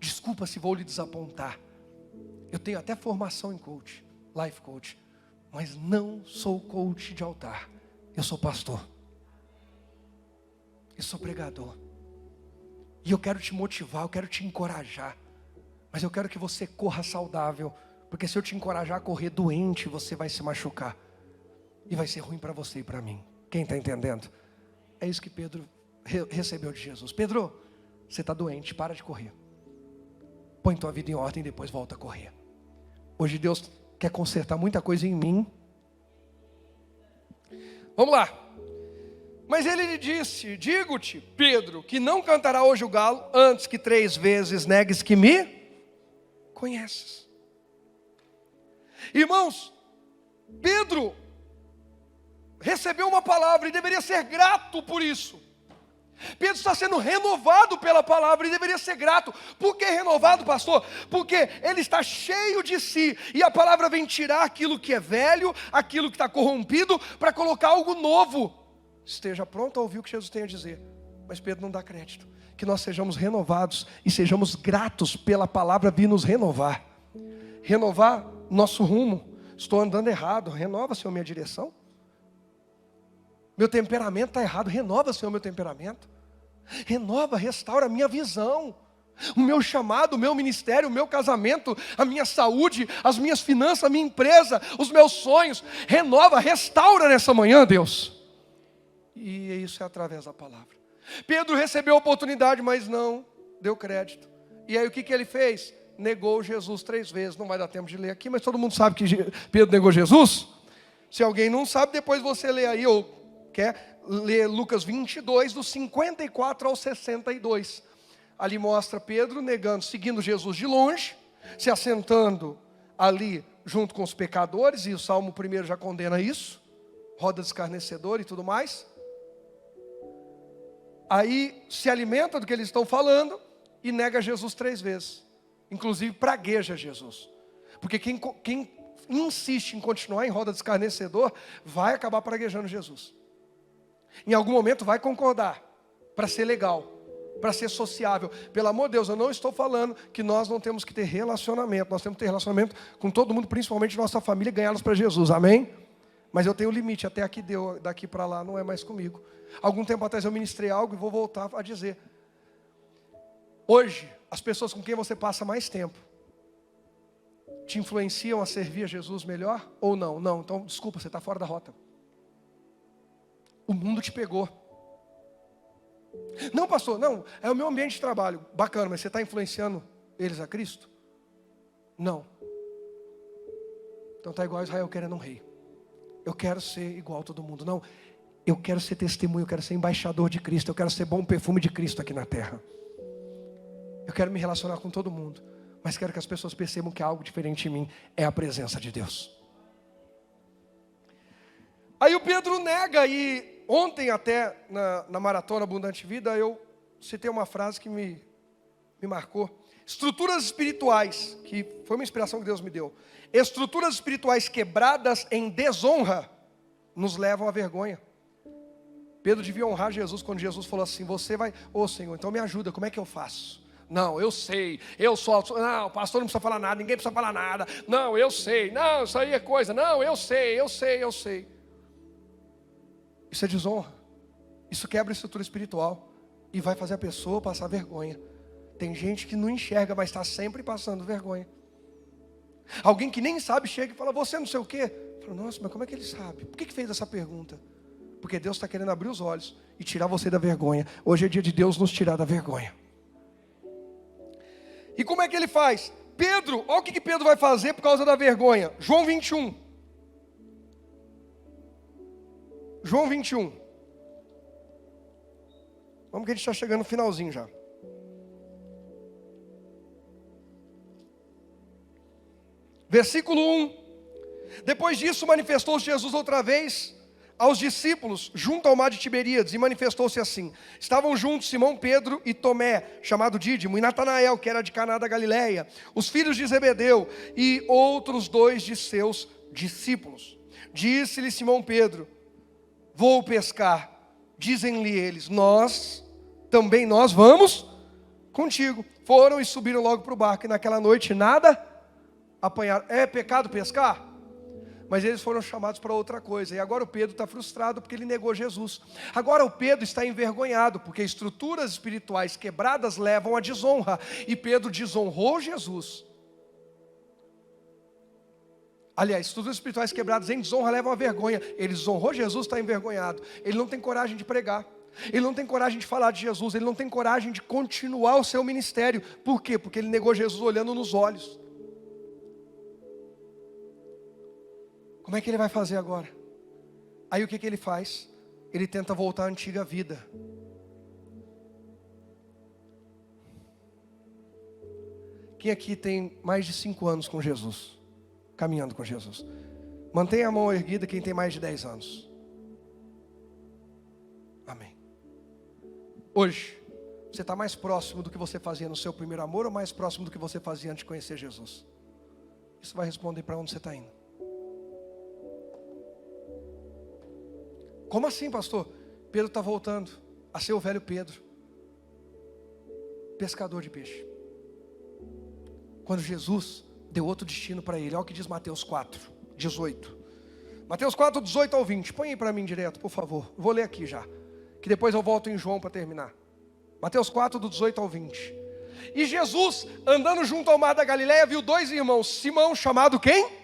Desculpa se vou lhe desapontar. Eu tenho até formação em coach, life coach, mas não sou coach de altar. Eu sou pastor. Eu sou pregador. E eu quero te motivar, eu quero te encorajar. Mas eu quero que você corra saudável. Porque se eu te encorajar a correr doente, você vai se machucar. E vai ser ruim para você e para mim. Quem está entendendo? É isso que Pedro recebeu de Jesus. Pedro, você está doente, para de correr. Põe tua vida em ordem e depois volta a correr. Hoje Deus quer consertar muita coisa em mim. Vamos lá. Mas ele lhe disse, digo-te, Pedro, que não cantará hoje o galo, antes que 3 vezes negues que me conheces. Irmãos, Pedro recebeu uma palavra e deveria ser grato por isso. Pedro está sendo renovado pela palavra e deveria ser grato. Por que renovado, pastor? Porque ele está cheio de si. E a palavra vem tirar aquilo que é velho, aquilo que está corrompido, para colocar algo novo. Esteja pronto a ouvir o que Jesus tem a dizer. Mas Pedro não dá crédito. Que nós sejamos renovados e sejamos gratos pela palavra vir nos renovar. Renovar nosso rumo. Estou andando errado. Renova, Senhor, minha direção. Meu temperamento está errado. Renova, Senhor, meu temperamento. Renova, restaura a minha visão. O meu chamado, o meu ministério, o meu casamento, a minha saúde, as minhas finanças, a minha empresa, os meus sonhos. Renova, restaura nessa manhã, Deus. E isso é através da palavra. Pedro recebeu a oportunidade, mas não deu crédito. E aí o que ele fez? Negou Jesus 3 vezes. Não vai dar tempo de ler aqui, mas todo mundo sabe que Pedro negou Jesus? Se alguém não sabe, depois você lê aí, ou quer ler Lucas 22, do 54 ao 62. Ali mostra Pedro negando, seguindo Jesus de longe, se assentando ali junto com os pecadores, e o Salmo 1 já condena isso, roda de escarnecedor e tudo mais. Aí se alimenta do que eles estão falando e nega Jesus 3 vezes. Inclusive pragueja Jesus. Porque quem insiste em continuar em roda de escarnecedor, vai acabar praguejando Jesus. Em algum momento vai concordar, para ser legal, para ser sociável. Pelo amor de Deus, eu não estou falando que nós não temos que ter relacionamento. Nós temos que ter relacionamento com todo mundo, principalmente nossa família, e ganhá-los para Jesus, amém? Mas eu tenho limite, até aqui deu, daqui para lá não é mais comigo. Algum tempo atrás eu ministrei algo e vou voltar a dizer. Hoje, as pessoas com quem você passa mais tempo te influenciam a servir a Jesus melhor ou não? Não, então desculpa, você está fora da rota. O mundo te pegou. Não, pastor, não, é o meu ambiente de trabalho. Bacana, mas você está influenciando eles a Cristo? Não. Então está igual a Israel querendo um rei. Eu quero ser igual a todo mundo. Não, eu quero ser testemunho, eu quero ser embaixador de Cristo, eu quero ser bom perfume de Cristo aqui na terra. Eu quero me relacionar com todo mundo, mas quero que as pessoas percebam que há algo diferente em mim, é a presença de Deus. Aí o Pedro nega, e ontem até na Maratona Abundante Vida, eu citei uma frase que me marcou. Estruturas espirituais, que foi uma inspiração que Deus me deu. Estruturas espirituais quebradas em desonra, nos levam à vergonha. Pedro devia honrar Jesus quando Jesus falou assim, você vai, Senhor, então me ajuda, como é que eu faço? Não, eu sei, eu sou, não, o pastor não precisa falar nada, ninguém precisa falar nada. Não, eu sei, não, isso aí é coisa, não, eu sei. Isso é desonra, isso quebra a estrutura espiritual e vai fazer a pessoa passar vergonha. Tem gente que não enxerga, mas está sempre passando vergonha. Alguém que nem sabe chega e fala, você não sei o quê. Fala, nossa, mas como é que ele sabe? Por que fez essa pergunta? Porque Deus está querendo abrir os olhos e tirar você da vergonha. Hoje é dia de Deus nos tirar da vergonha. E como é que ele faz? Pedro, olha o que Pedro vai fazer por causa da vergonha. João 21. João 21. Vamos que a gente está chegando no finalzinho já. Versículo 1. Depois disso manifestou-se Jesus outra vez aos discípulos junto ao mar de Tiberíades, e manifestou-se assim. Estavam juntos Simão Pedro e Tomé, chamado Dídimo, e Natanael, que era de Caná da Galileia, os filhos de Zebedeu e outros 2 de seus discípulos. Disse-lhe Simão Pedro, vou pescar. Dizem-lhe eles, também nós vamos contigo. Foram e subiram logo para o barco, e naquela noite nada apanharam. É pecado pescar? Mas eles foram chamados para outra coisa. E agora o Pedro está frustrado porque ele negou Jesus. Agora o Pedro está envergonhado, porque estruturas espirituais quebradas levam à desonra. E Pedro desonrou Jesus. Aliás, estruturas espirituais quebradas em desonra levam à vergonha. Ele desonrou Jesus, está envergonhado. Ele não tem coragem de pregar. Ele não tem coragem de falar de Jesus. Ele não tem coragem de continuar o seu ministério. Por quê? Porque ele negou Jesus olhando nos olhos. Como é que ele vai fazer agora? Aí o que ele faz? Ele tenta voltar à antiga vida. Quem aqui tem mais de 5 anos com Jesus? Caminhando com Jesus. Mantenha a mão erguida quem tem mais de 10 anos. Amém. Hoje, você está mais próximo do que você fazia no seu primeiro amor ou mais próximo do que você fazia antes de conhecer Jesus? Isso vai responder para onde você está indo. Como assim, pastor? Pedro está voltando a ser o velho Pedro, pescador de peixe. Quando Jesus deu outro destino para ele, olha o que diz Mateus 4, 18. Mateus 4, 18 ao 20. Põe aí para mim direto, por favor. Vou ler aqui já, que depois eu volto em João para terminar. Mateus 4, do 18 ao 20. E Jesus, andando junto ao mar da Galileia, viu 2 irmãos, Simão, chamado quem?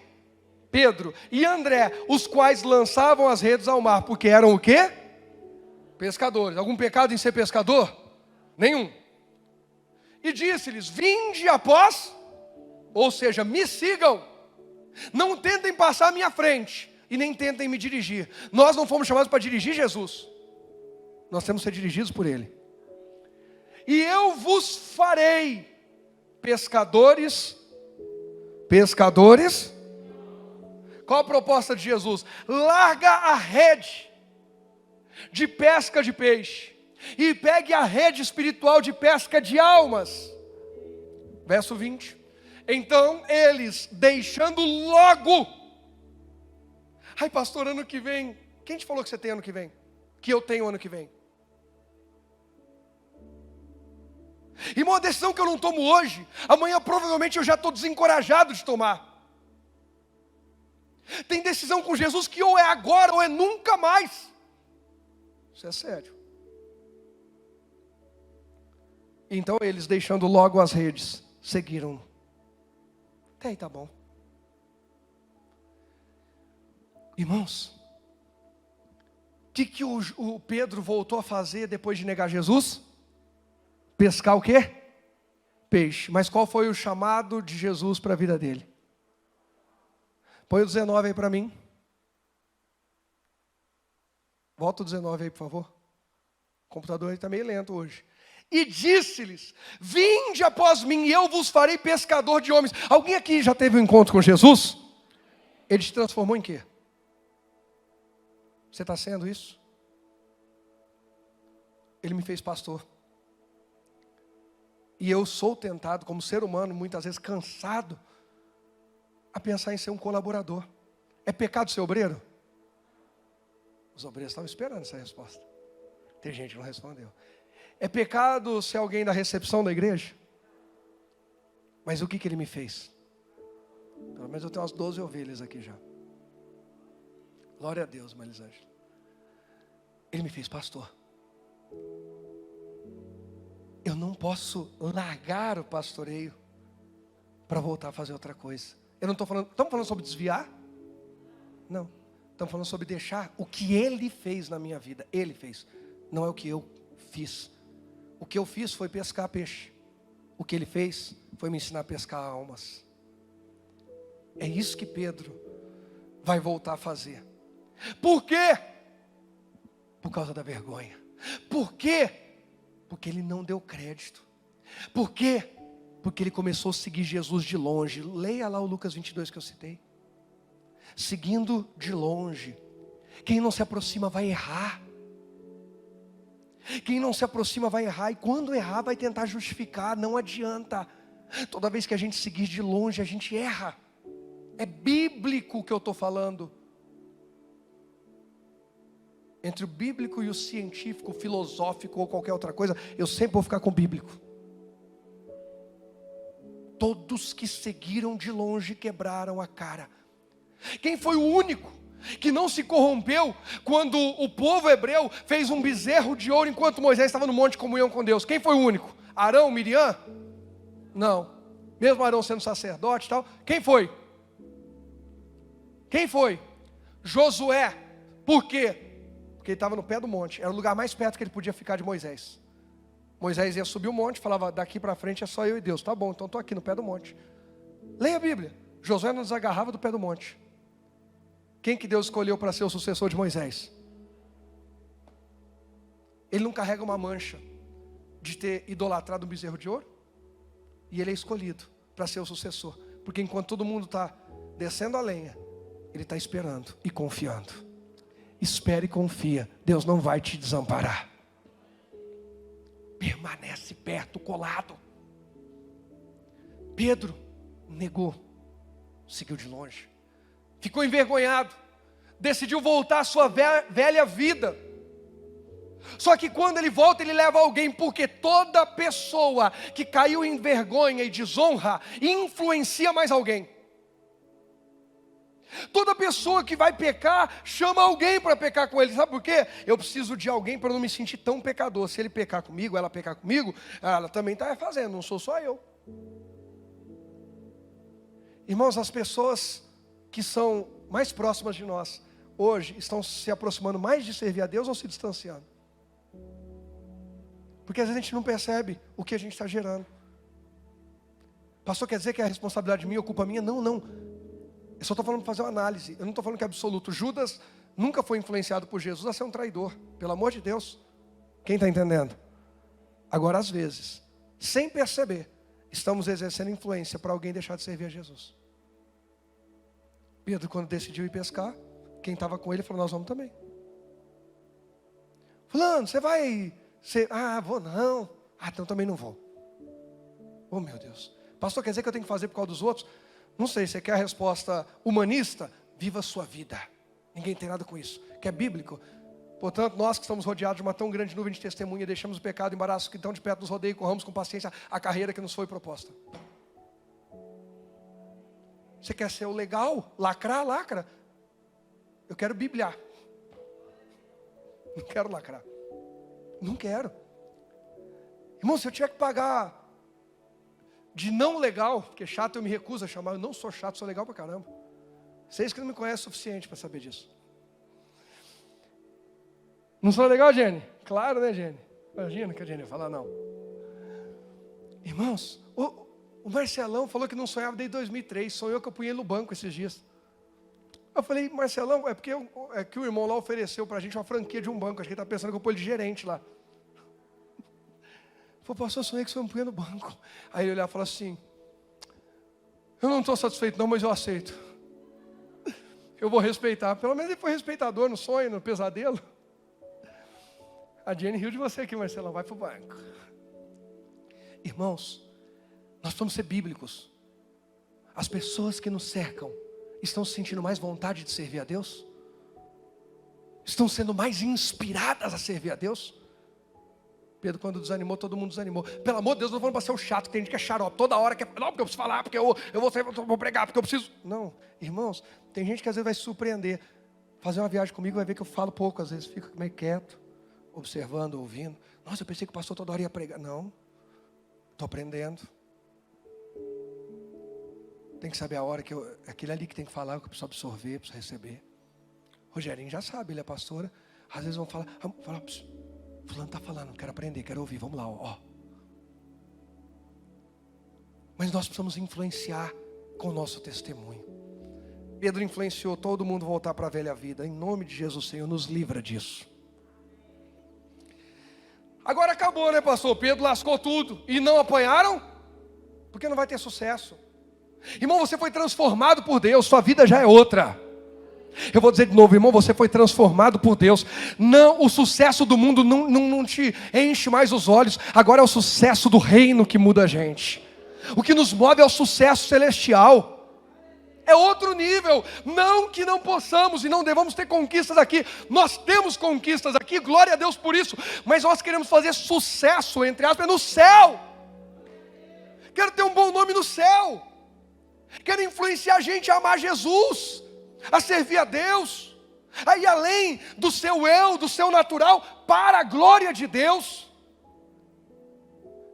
Pedro e André, os quais lançavam as redes ao mar, porque eram o quê? Pescadores. Algum pecado em ser pescador? Nenhum. E disse-lhes: vinde após, ou seja, me sigam. Não tentem passar à minha frente e nem tentem me dirigir. Nós não fomos chamados para dirigir Jesus. Nós temos que ser dirigidos por Ele. E eu vos farei pescadores. Qual a proposta de Jesus? Larga a rede de pesca de peixe e pegue a rede espiritual de pesca de almas. Verso 20. Então eles, deixando logo. Ai, pastor, ano que vem. Quem te falou que você tem ano que vem? Que eu tenho ano que vem? E uma decisão que eu não tomo hoje, amanhã provavelmente eu já estou desencorajado de tomar. Tem decisão com Jesus que ou é agora ou é nunca mais. Isso é sério. Então eles, deixando logo as redes, seguiram. Até aí tá bom. Irmãos, o que o Pedro voltou a fazer depois de negar Jesus? Pescar o quê? Peixe. Mas qual foi o chamado de Jesus para a vida dele? Põe o 19 aí para mim. Volta o 19 aí, por favor. O computador está meio lento hoje. E disse-lhes: vinde após mim e eu vos farei pescador de homens. Alguém aqui já teve um encontro com Jesus? Ele te transformou em quê? Você está sendo isso? Ele me fez pastor. E eu sou tentado, como ser humano, muitas vezes cansado, a pensar em ser um colaborador. É pecado ser obreiro? Os obreiros estavam esperando essa resposta. Tem gente que não respondeu. É pecado ser alguém da recepção da igreja? Mas o que ele me fez? Pelo menos eu tenho umas 12 ovelhas aqui já. Glória a Deus, Marisângela. Ele me fez pastor. Eu não posso largar o pastoreio para voltar a fazer outra coisa. Eu não estou falando, estamos falando sobre desviar? Não, estamos falando sobre deixar o que Ele fez na minha vida. Ele fez, não é o que eu fiz. O que eu fiz foi pescar peixe. O que Ele fez foi me ensinar a pescar almas. É isso que Pedro vai voltar a fazer. Por quê? Por causa da vergonha. Por quê? Porque ele não deu crédito. Por quê? Porque ele começou a seguir Jesus de longe. Leia lá o Lucas 22 que eu citei. Seguindo de longe. Quem não se aproxima vai errar. Quem não se aproxima vai errar. E quando errar vai tentar justificar. Não adianta. Toda vez que a gente seguir de longe, a gente erra. É bíblico o que eu estou falando. Entre o bíblico e o científico, o filosófico ou qualquer outra coisa, eu sempre vou ficar com o bíblico. Todos que seguiram de longe quebraram a cara. Quem foi o único que não se corrompeu quando o povo hebreu fez um bezerro de ouro enquanto Moisés estava no monte de comunhão com Deus? Quem foi o único? Arão, Miriam? Não. Mesmo Arão sendo sacerdote e tal. Quem foi? Quem foi? Josué. Por quê? Porque ele estava no pé do monte, era o lugar mais perto que ele podia ficar de Moisés. Moisés ia subir o monte, falava, daqui para frente é só eu e Deus. Tá bom, então estou aqui no pé do monte. Leia a Bíblia. Josué não desagarrava do pé do monte. Quem que Deus escolheu para ser o sucessor de Moisés? Ele não carrega uma mancha de ter idolatrado um bezerro de ouro. E ele é escolhido para ser o sucessor. Porque enquanto todo mundo está descendo a lenha, ele está esperando e confiando. Espere e confia, Deus não vai te desamparar. Permanece perto, colado. Pedro negou, seguiu de longe, ficou envergonhado, decidiu voltar à sua velha vida. Só que quando ele volta, ele leva alguém, porque toda pessoa que caiu em vergonha e desonra, influencia mais alguém. Toda pessoa que vai pecar, chama alguém para pecar com ele. Sabe por quê? Eu preciso de alguém para não me sentir tão pecador. Se ele pecar comigo, ela pecar comigo, ela também está fazendo, não sou só eu. Irmãos, as pessoas que são mais próximas de nós, hoje, estão se aproximando mais de servir a Deus ou se distanciando? Porque às vezes a gente não percebe o que a gente está gerando. Pastor, quer dizer que é a responsabilidade minha ou culpa minha? Não, não. Eu só estou falando para fazer uma análise. Eu não estou falando que é absoluto. Judas nunca foi influenciado por Jesus a ser um traidor. Pelo amor de Deus. Quem está entendendo? Agora, às vezes, sem perceber, estamos exercendo influência para alguém deixar de servir a Jesus. Pedro, quando decidiu ir pescar, quem estava com ele falou, nós vamos também. Fulano, você vai... vou não. Então também não vou. Oh, meu Deus. Pastor, quer dizer que eu tenho que fazer por causa dos outros? Não sei, você quer a resposta humanista? Viva a sua vida. Ninguém tem nada com isso. Quer bíblico? Portanto, nós que estamos rodeados de uma tão grande nuvem de testemunha, deixamos o pecado e o embaraço que tão de perto nos rodeia e corramos com paciência a carreira que nos foi proposta. Você quer ser o legal? Lacrar? Lacra. Eu quero bibliar. Não quero lacrar. Não quero. Irmão, se eu tiver que pagar de não legal, porque chato eu me recuso a chamar, eu não sou chato, sou legal pra caramba. Vocês que não me conhecem o suficiente para saber disso. Não sou legal, Jenny? Claro, né, Jenny? Imagina que a Jenny ia falar não. Irmãos, o Marcelão falou que não sonhava desde 2003, sonhou que eu punhei ele no banco esses dias. Eu falei, Marcelão, é porque que o irmão lá ofereceu pra gente uma franquia de um banco, acho que ele tá pensando que eu pôr ele de gerente lá. Falei, pastor, eu sonhei que você me punha no banco. Aí ele olhava e falou assim, eu não estou satisfeito não, mas eu aceito. Eu vou respeitar, pelo menos ele foi respeitador no sonho, no pesadelo. A Jenny riu de você aqui, Marcelão, vai pro banco. Irmãos, nós precisamos ser bíblicos. As pessoas que nos cercam estão sentindo mais vontade de servir a Deus? Estão sendo mais inspiradas a servir a Deus? Pedro, quando desanimou, todo mundo desanimou. Pelo amor de Deus, não vou para ser o chato, que tem gente que é xarope, toda hora quer, não, porque eu preciso falar, porque eu vou pregar, porque eu preciso. Não, irmãos, tem gente que às vezes vai se surpreender. Fazer uma viagem comigo, vai ver que eu falo pouco, às vezes fica meio quieto, observando, ouvindo. Nossa, eu pensei que o pastor toda hora ia pregar. Não, estou aprendendo. Tem que saber a hora que aquele ali que tem que falar, que eu preciso absorver, preciso receber. Rogerinho já sabe, ele é pastora. Às vezes vão falar, fulano está falando, quero aprender, quero ouvir, vamos lá, ó. Mas nós precisamos influenciar com o nosso testemunho. Pedro influenciou todo mundo a voltar para a velha vida. Em nome de Jesus, Senhor, nos livra disso. Agora acabou, né, pastor? Pedro lascou tudo. E não apanharam? Porque não vai ter sucesso. Irmão, você foi transformado por Deus, sua vida já é outra. Eu vou dizer de novo, irmão, você foi transformado por Deus. Não, o sucesso do mundo não te enche mais os olhos. Agora é o sucesso do reino que muda a gente. O que nos move é o sucesso celestial. É outro nível. Não que não possamos e não devamos ter conquistas aqui. Nós temos conquistas aqui, glória a Deus por isso. Mas nós queremos fazer sucesso, entre aspas, no céu. Quero ter um bom nome no céu. Quero influenciar a gente a amar Jesus, a servir a Deus, a ir além do seu eu, do seu natural, para a glória de Deus.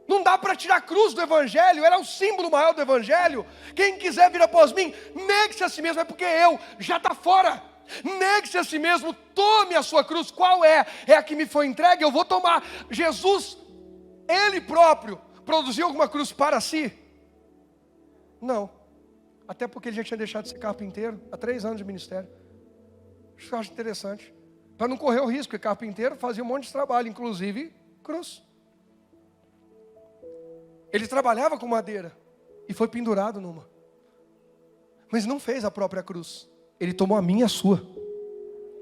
Não dá para tirar a cruz do Evangelho, era o símbolo maior do Evangelho. Quem quiser vir após mim, negue-se a si mesmo, é porque eu já está fora. Negue-se a si mesmo, tome a sua cruz. Qual é? É a que me foi entregue, eu vou tomar. Jesus, Ele próprio, produziu alguma cruz para si? Não. Até porque ele já tinha deixado de ser carpinteiro há 3 anos de ministério. Isso que eu acho interessante. Para não correr o risco, porque carpinteiro fazia um monte de trabalho, inclusive cruz. Ele trabalhava com madeira e foi pendurado numa. Mas não fez a própria cruz. Ele tomou a minha e a sua.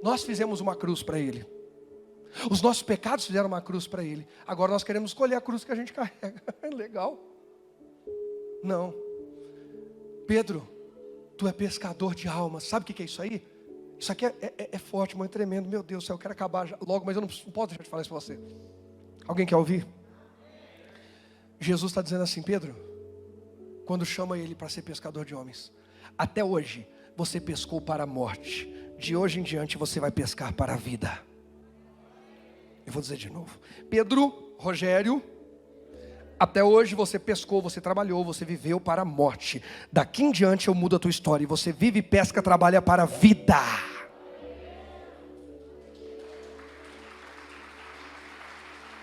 Nós fizemos uma cruz para ele. Os nossos pecados fizeram uma cruz para ele. Agora nós queremos escolher a cruz que a gente carrega. Legal. Não. Pedro, tu é pescador de almas. Sabe o que é isso aí? Isso aqui é forte, mas é tremendo. Meu Deus do céu, eu quero acabar logo, mas eu não posso deixar de falar isso para você. Alguém quer ouvir? Jesus está dizendo assim, Pedro, quando chama ele para ser pescador de homens, até hoje você pescou para a morte. De hoje em diante você vai pescar para a vida. Eu vou dizer de novo. Pedro, Rogério, até hoje você pescou, você trabalhou, você viveu para a morte. Daqui em diante eu mudo a tua história. E você vive, pesca, trabalha para a vida.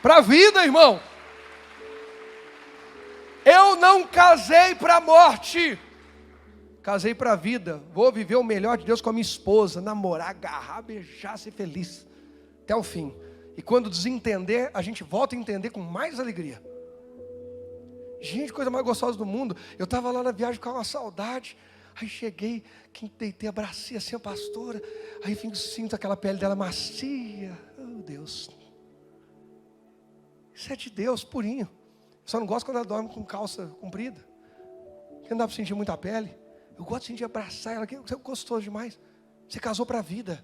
para a vida, irmão. Eu não casei para a morte, casei para a vida. Vou viver o melhor de Deus com a minha esposa, namorar, agarrar, beijar, ser feliz até o fim. E quando desentender, a gente volta a entender com mais alegria. Gente, coisa mais gostosa do mundo. Eu estava lá na viagem com uma saudade. Aí cheguei, deitei, abracei assim a pastora. Aí sinto aquela pele dela macia. Oh, Deus. Isso é de Deus, purinho. Só não gosto quando ela dorme com calça comprida, porque não dá para sentir muita pele. Eu gosto de sentir, abraçar ela, que é gostoso demais. Você casou para a vida.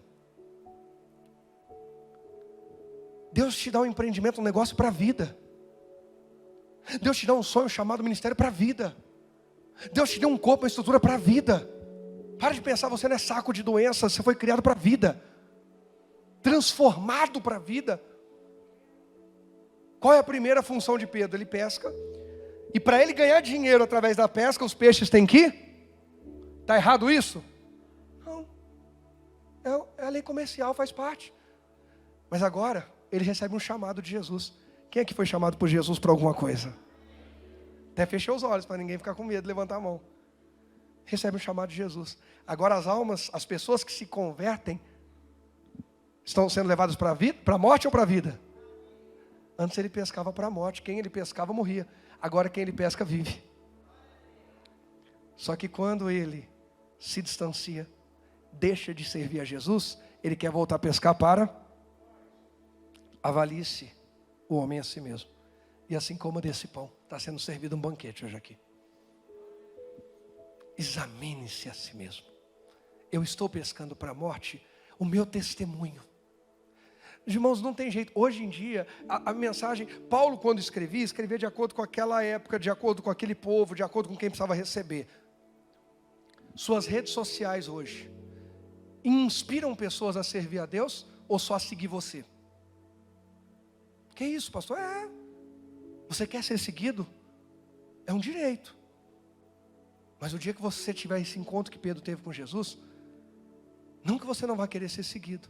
Deus te dá um empreendimento, um negócio para a vida. Deus te dá um sonho, um chamado ministério para a vida. Deus te deu um corpo, uma estrutura para a vida. Para de pensar, você não é saco de doenças, você foi criado para a vida. Transformado para a vida. Qual é a primeira função de Pedro? Ele pesca. E para ele ganhar dinheiro através da pesca, os peixes têm que ir? Está errado isso? Não. É a lei comercial, faz parte. Mas agora, ele recebe um chamado de Jesus. Quem é que foi chamado por Jesus para alguma coisa? Até fechei os olhos para ninguém ficar com medo de levantar a mão. Recebe um chamado de Jesus. Agora as almas, as pessoas que se convertem, estão sendo levadas para a vida, para a morte ou para a vida? Antes ele pescava para a morte. Quem ele pescava morria. Agora quem ele pesca vive. Só que quando ele se distancia, deixa de servir a Jesus, ele quer voltar a pescar para... Avalie-se o homem a si mesmo. E assim como desse pão, está sendo servido um banquete hoje aqui. Examine-se a si mesmo. Eu estou pescando para a morte, o meu testemunho. Irmãos, não tem jeito. Hoje em dia, a mensagem, Paulo quando escrevia de acordo com aquela época, de acordo com aquele povo, de acordo com quem precisava receber. Suas redes sociais hoje inspiram pessoas a servir a Deus ou só a seguir você? Que isso, pastor? Você quer ser seguido? É um direito. Mas o dia que você tiver esse encontro que Pedro teve com Jesus, não que você não vai querer ser seguido,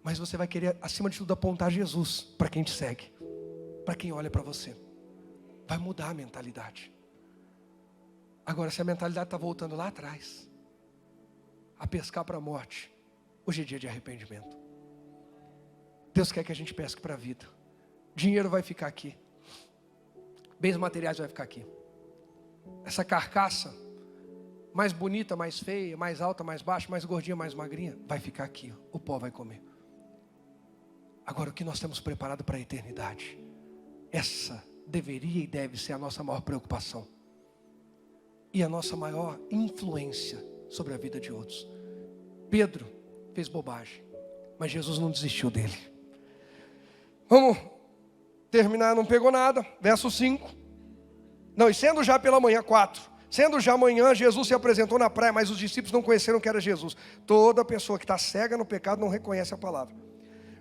mas você vai querer, acima de tudo, apontar Jesus para quem te segue, para quem olha para você. Vai mudar a mentalidade. Agora, se a mentalidade está voltando lá atrás, a pescar para a morte, hoje é dia de arrependimento. Deus quer que a gente pesque para a vida. Dinheiro vai ficar aqui. Bens materiais vai ficar aqui. Essa carcaça, mais bonita, mais feia, mais alta, mais baixa, mais gordinha, mais magrinha, vai ficar aqui. O pó vai comer. Agora, o que nós temos preparado para a eternidade? Essa deveria e deve ser a nossa maior preocupação. E a nossa maior influência sobre a vida de outros. Pedro fez bobagem, mas Jesus não desistiu dele. Vamos terminar, não pegou nada. Verso 5. Não, e sendo já pela manhã, 4. Sendo já manhã, Jesus se apresentou na praia, mas os discípulos não conheceram que era Jesus. Toda pessoa que está cega no pecado não reconhece a palavra.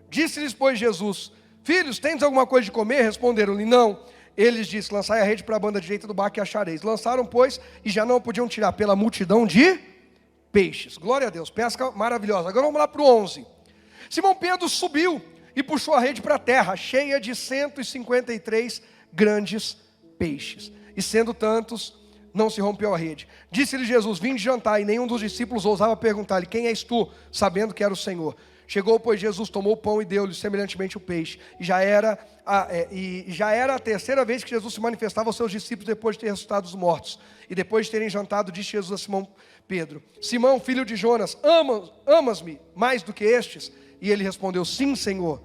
Disse-lhes, pois, Jesus: filhos, tendes alguma coisa de comer? Responderam-lhe, não. Eles disse: lançai a rede para a banda direita do barco e achareis. Lançaram, pois, e já não a podiam tirar pela multidão de peixes. Glória a Deus, pesca maravilhosa. Agora vamos lá para o 11. Simão Pedro subiu e puxou a rede para a terra, cheia de 153 grandes peixes. E sendo tantos, não se rompeu a rede. Disse-lhe Jesus: vinde jantar. E nenhum dos discípulos ousava perguntar-lhe: quem és tu? Sabendo que era o Senhor. Chegou, pois, Jesus, tomou o pão e deu-lhe semelhantemente o peixe. E já era a terceira vez que Jesus se manifestava aos seus discípulos depois de ter ressuscitado os mortos. E depois de terem jantado, disse Jesus a Simão Pedro: Simão, filho de Jonas, amas-me mais do que estes? E ele respondeu: sim, Senhor,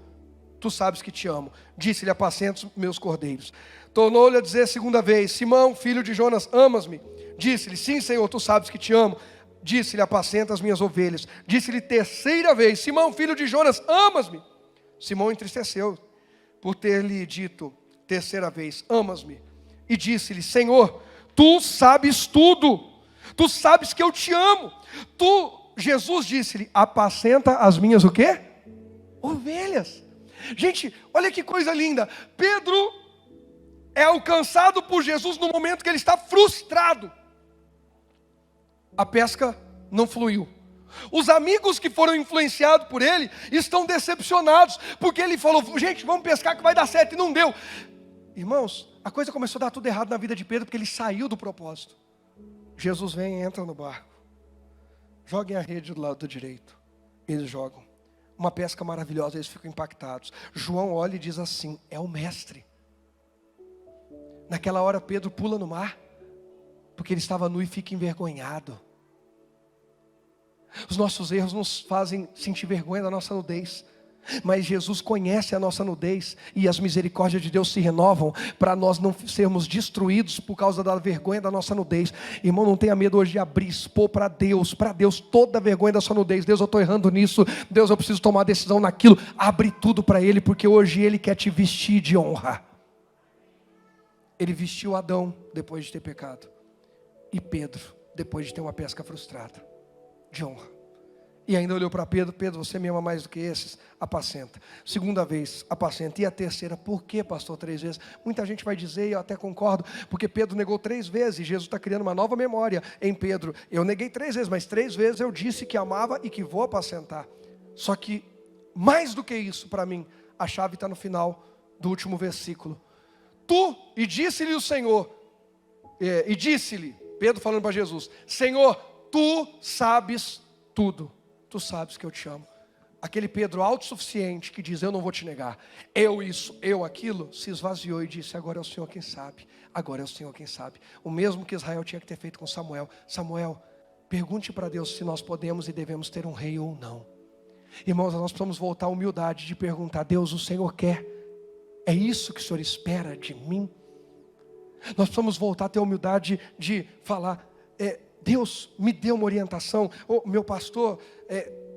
tu sabes que te amo. Disse-lhe: apacenta os meus cordeiros. Tornou-lhe a dizer segunda vez: Simão, filho de Jonas, amas-me? Disse-lhe: sim, Senhor, tu sabes que te amo. Disse-lhe: apacenta as minhas ovelhas. Disse-lhe terceira vez: Simão, filho de Jonas, amas-me? Simão entristeceu por ter-lhe dito terceira vez: amas-me? E disse-lhe: Senhor, tu sabes tudo. Tu sabes que eu te amo. Jesus disse-lhe: apacenta as minhas o quê? Ovelhas. Gente, olha que coisa linda. Pedro é alcançado por Jesus no momento que ele está frustrado. A pesca não fluiu. Os amigos que foram influenciados por ele estão decepcionados, porque ele falou, gente, vamos pescar que vai dar certo, e não deu. Irmãos, a coisa começou a dar tudo errado na vida de Pedro, porque ele saiu do propósito. Jesus vem e entra no barco. Joguem a rede do lado direito. Eles jogam. Uma pesca maravilhosa, eles ficam impactados. João olha e diz assim, é o mestre. Naquela hora Pedro pula no mar, porque ele estava nu e fica envergonhado. Os nossos erros nos fazem sentir vergonha da nossa nudez. Mas Jesus conhece a nossa nudez, e as misericórdias de Deus se renovam, para nós não sermos destruídos por causa da vergonha da nossa nudez. Irmão, não tenha medo hoje de abrir, expor para Deus toda a vergonha da sua nudez. Deus, eu estou errando nisso. Deus, eu preciso tomar decisão naquilo. Abre tudo para Ele, porque hoje Ele quer te vestir de honra. Ele vestiu Adão depois de ter pecado, e Pedro depois de ter uma pesca frustrada, de honra. E ainda olhou para Pedro, Pedro, você me ama mais do que esses? Apacenta. Segunda vez, apacenta. E a terceira, por que, pastor, 3 vezes? Muita gente vai dizer, e eu até concordo, porque Pedro negou 3 vezes, e Jesus está criando uma nova memória em Pedro. Eu neguei 3 vezes, mas 3 vezes eu disse que amava e que vou apacentar. Só que, mais do que isso, para mim, a chave está no final do último versículo. E disse-lhe o Senhor, e disse-lhe, Pedro falando para Jesus, Senhor, tu sabes tudo. Tu sabes que eu te amo. Aquele Pedro autossuficiente que diz, eu não vou te negar, eu isso, eu aquilo, se esvaziou e disse, agora é o Senhor quem sabe, agora é o Senhor quem sabe. O mesmo que Israel tinha que ter feito com Samuel. Samuel, pergunte para Deus se nós podemos e devemos ter um rei ou não. Irmãos, nós precisamos voltar à humildade de perguntar, Deus, o Senhor quer? É isso que o Senhor espera de mim? Nós precisamos voltar a ter a humildade de falar, Deus, me dê uma orientação. Meu pastor,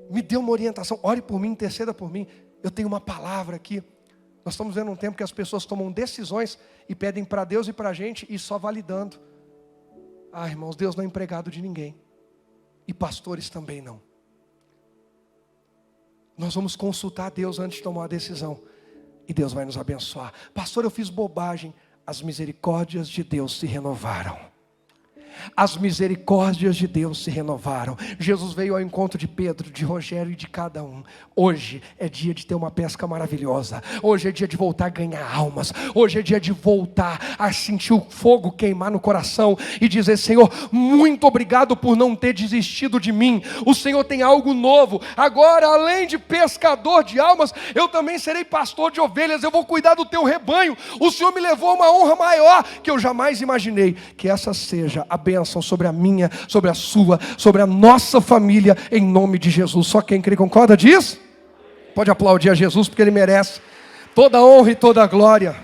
me dê uma orientação. Ore por mim, interceda por mim. Eu tenho uma palavra aqui. Nós estamos vendo um tempo que as pessoas tomam decisões e pedem para Deus e para a gente e só validando. Irmãos, Deus não é empregado de ninguém. E pastores também não. Nós vamos consultar Deus antes de tomar a decisão. E Deus vai nos abençoar. Pastor, eu fiz bobagem. As misericórdias de Deus se renovaram. As misericórdias de Deus se renovaram. Jesus veio ao encontro de Pedro, de Rogério e de cada um. Hoje é dia de ter uma pesca maravilhosa. Hoje é dia de voltar a ganhar almas. Hoje é dia de voltar a sentir o fogo queimar no coração e dizer, Senhor, muito obrigado por não ter desistido de mim. O Senhor tem algo novo. Agora, além de pescador de almas, eu também serei pastor de ovelhas. Eu vou cuidar do teu rebanho. O Senhor me levou a uma honra maior que eu jamais imaginei. Que essa seja a bênção sobre a minha, sobre a sua, sobre a nossa família, em nome de Jesus. Só quem crê concorda disso? Pode aplaudir a Jesus, porque Ele merece toda a honra e toda a glória.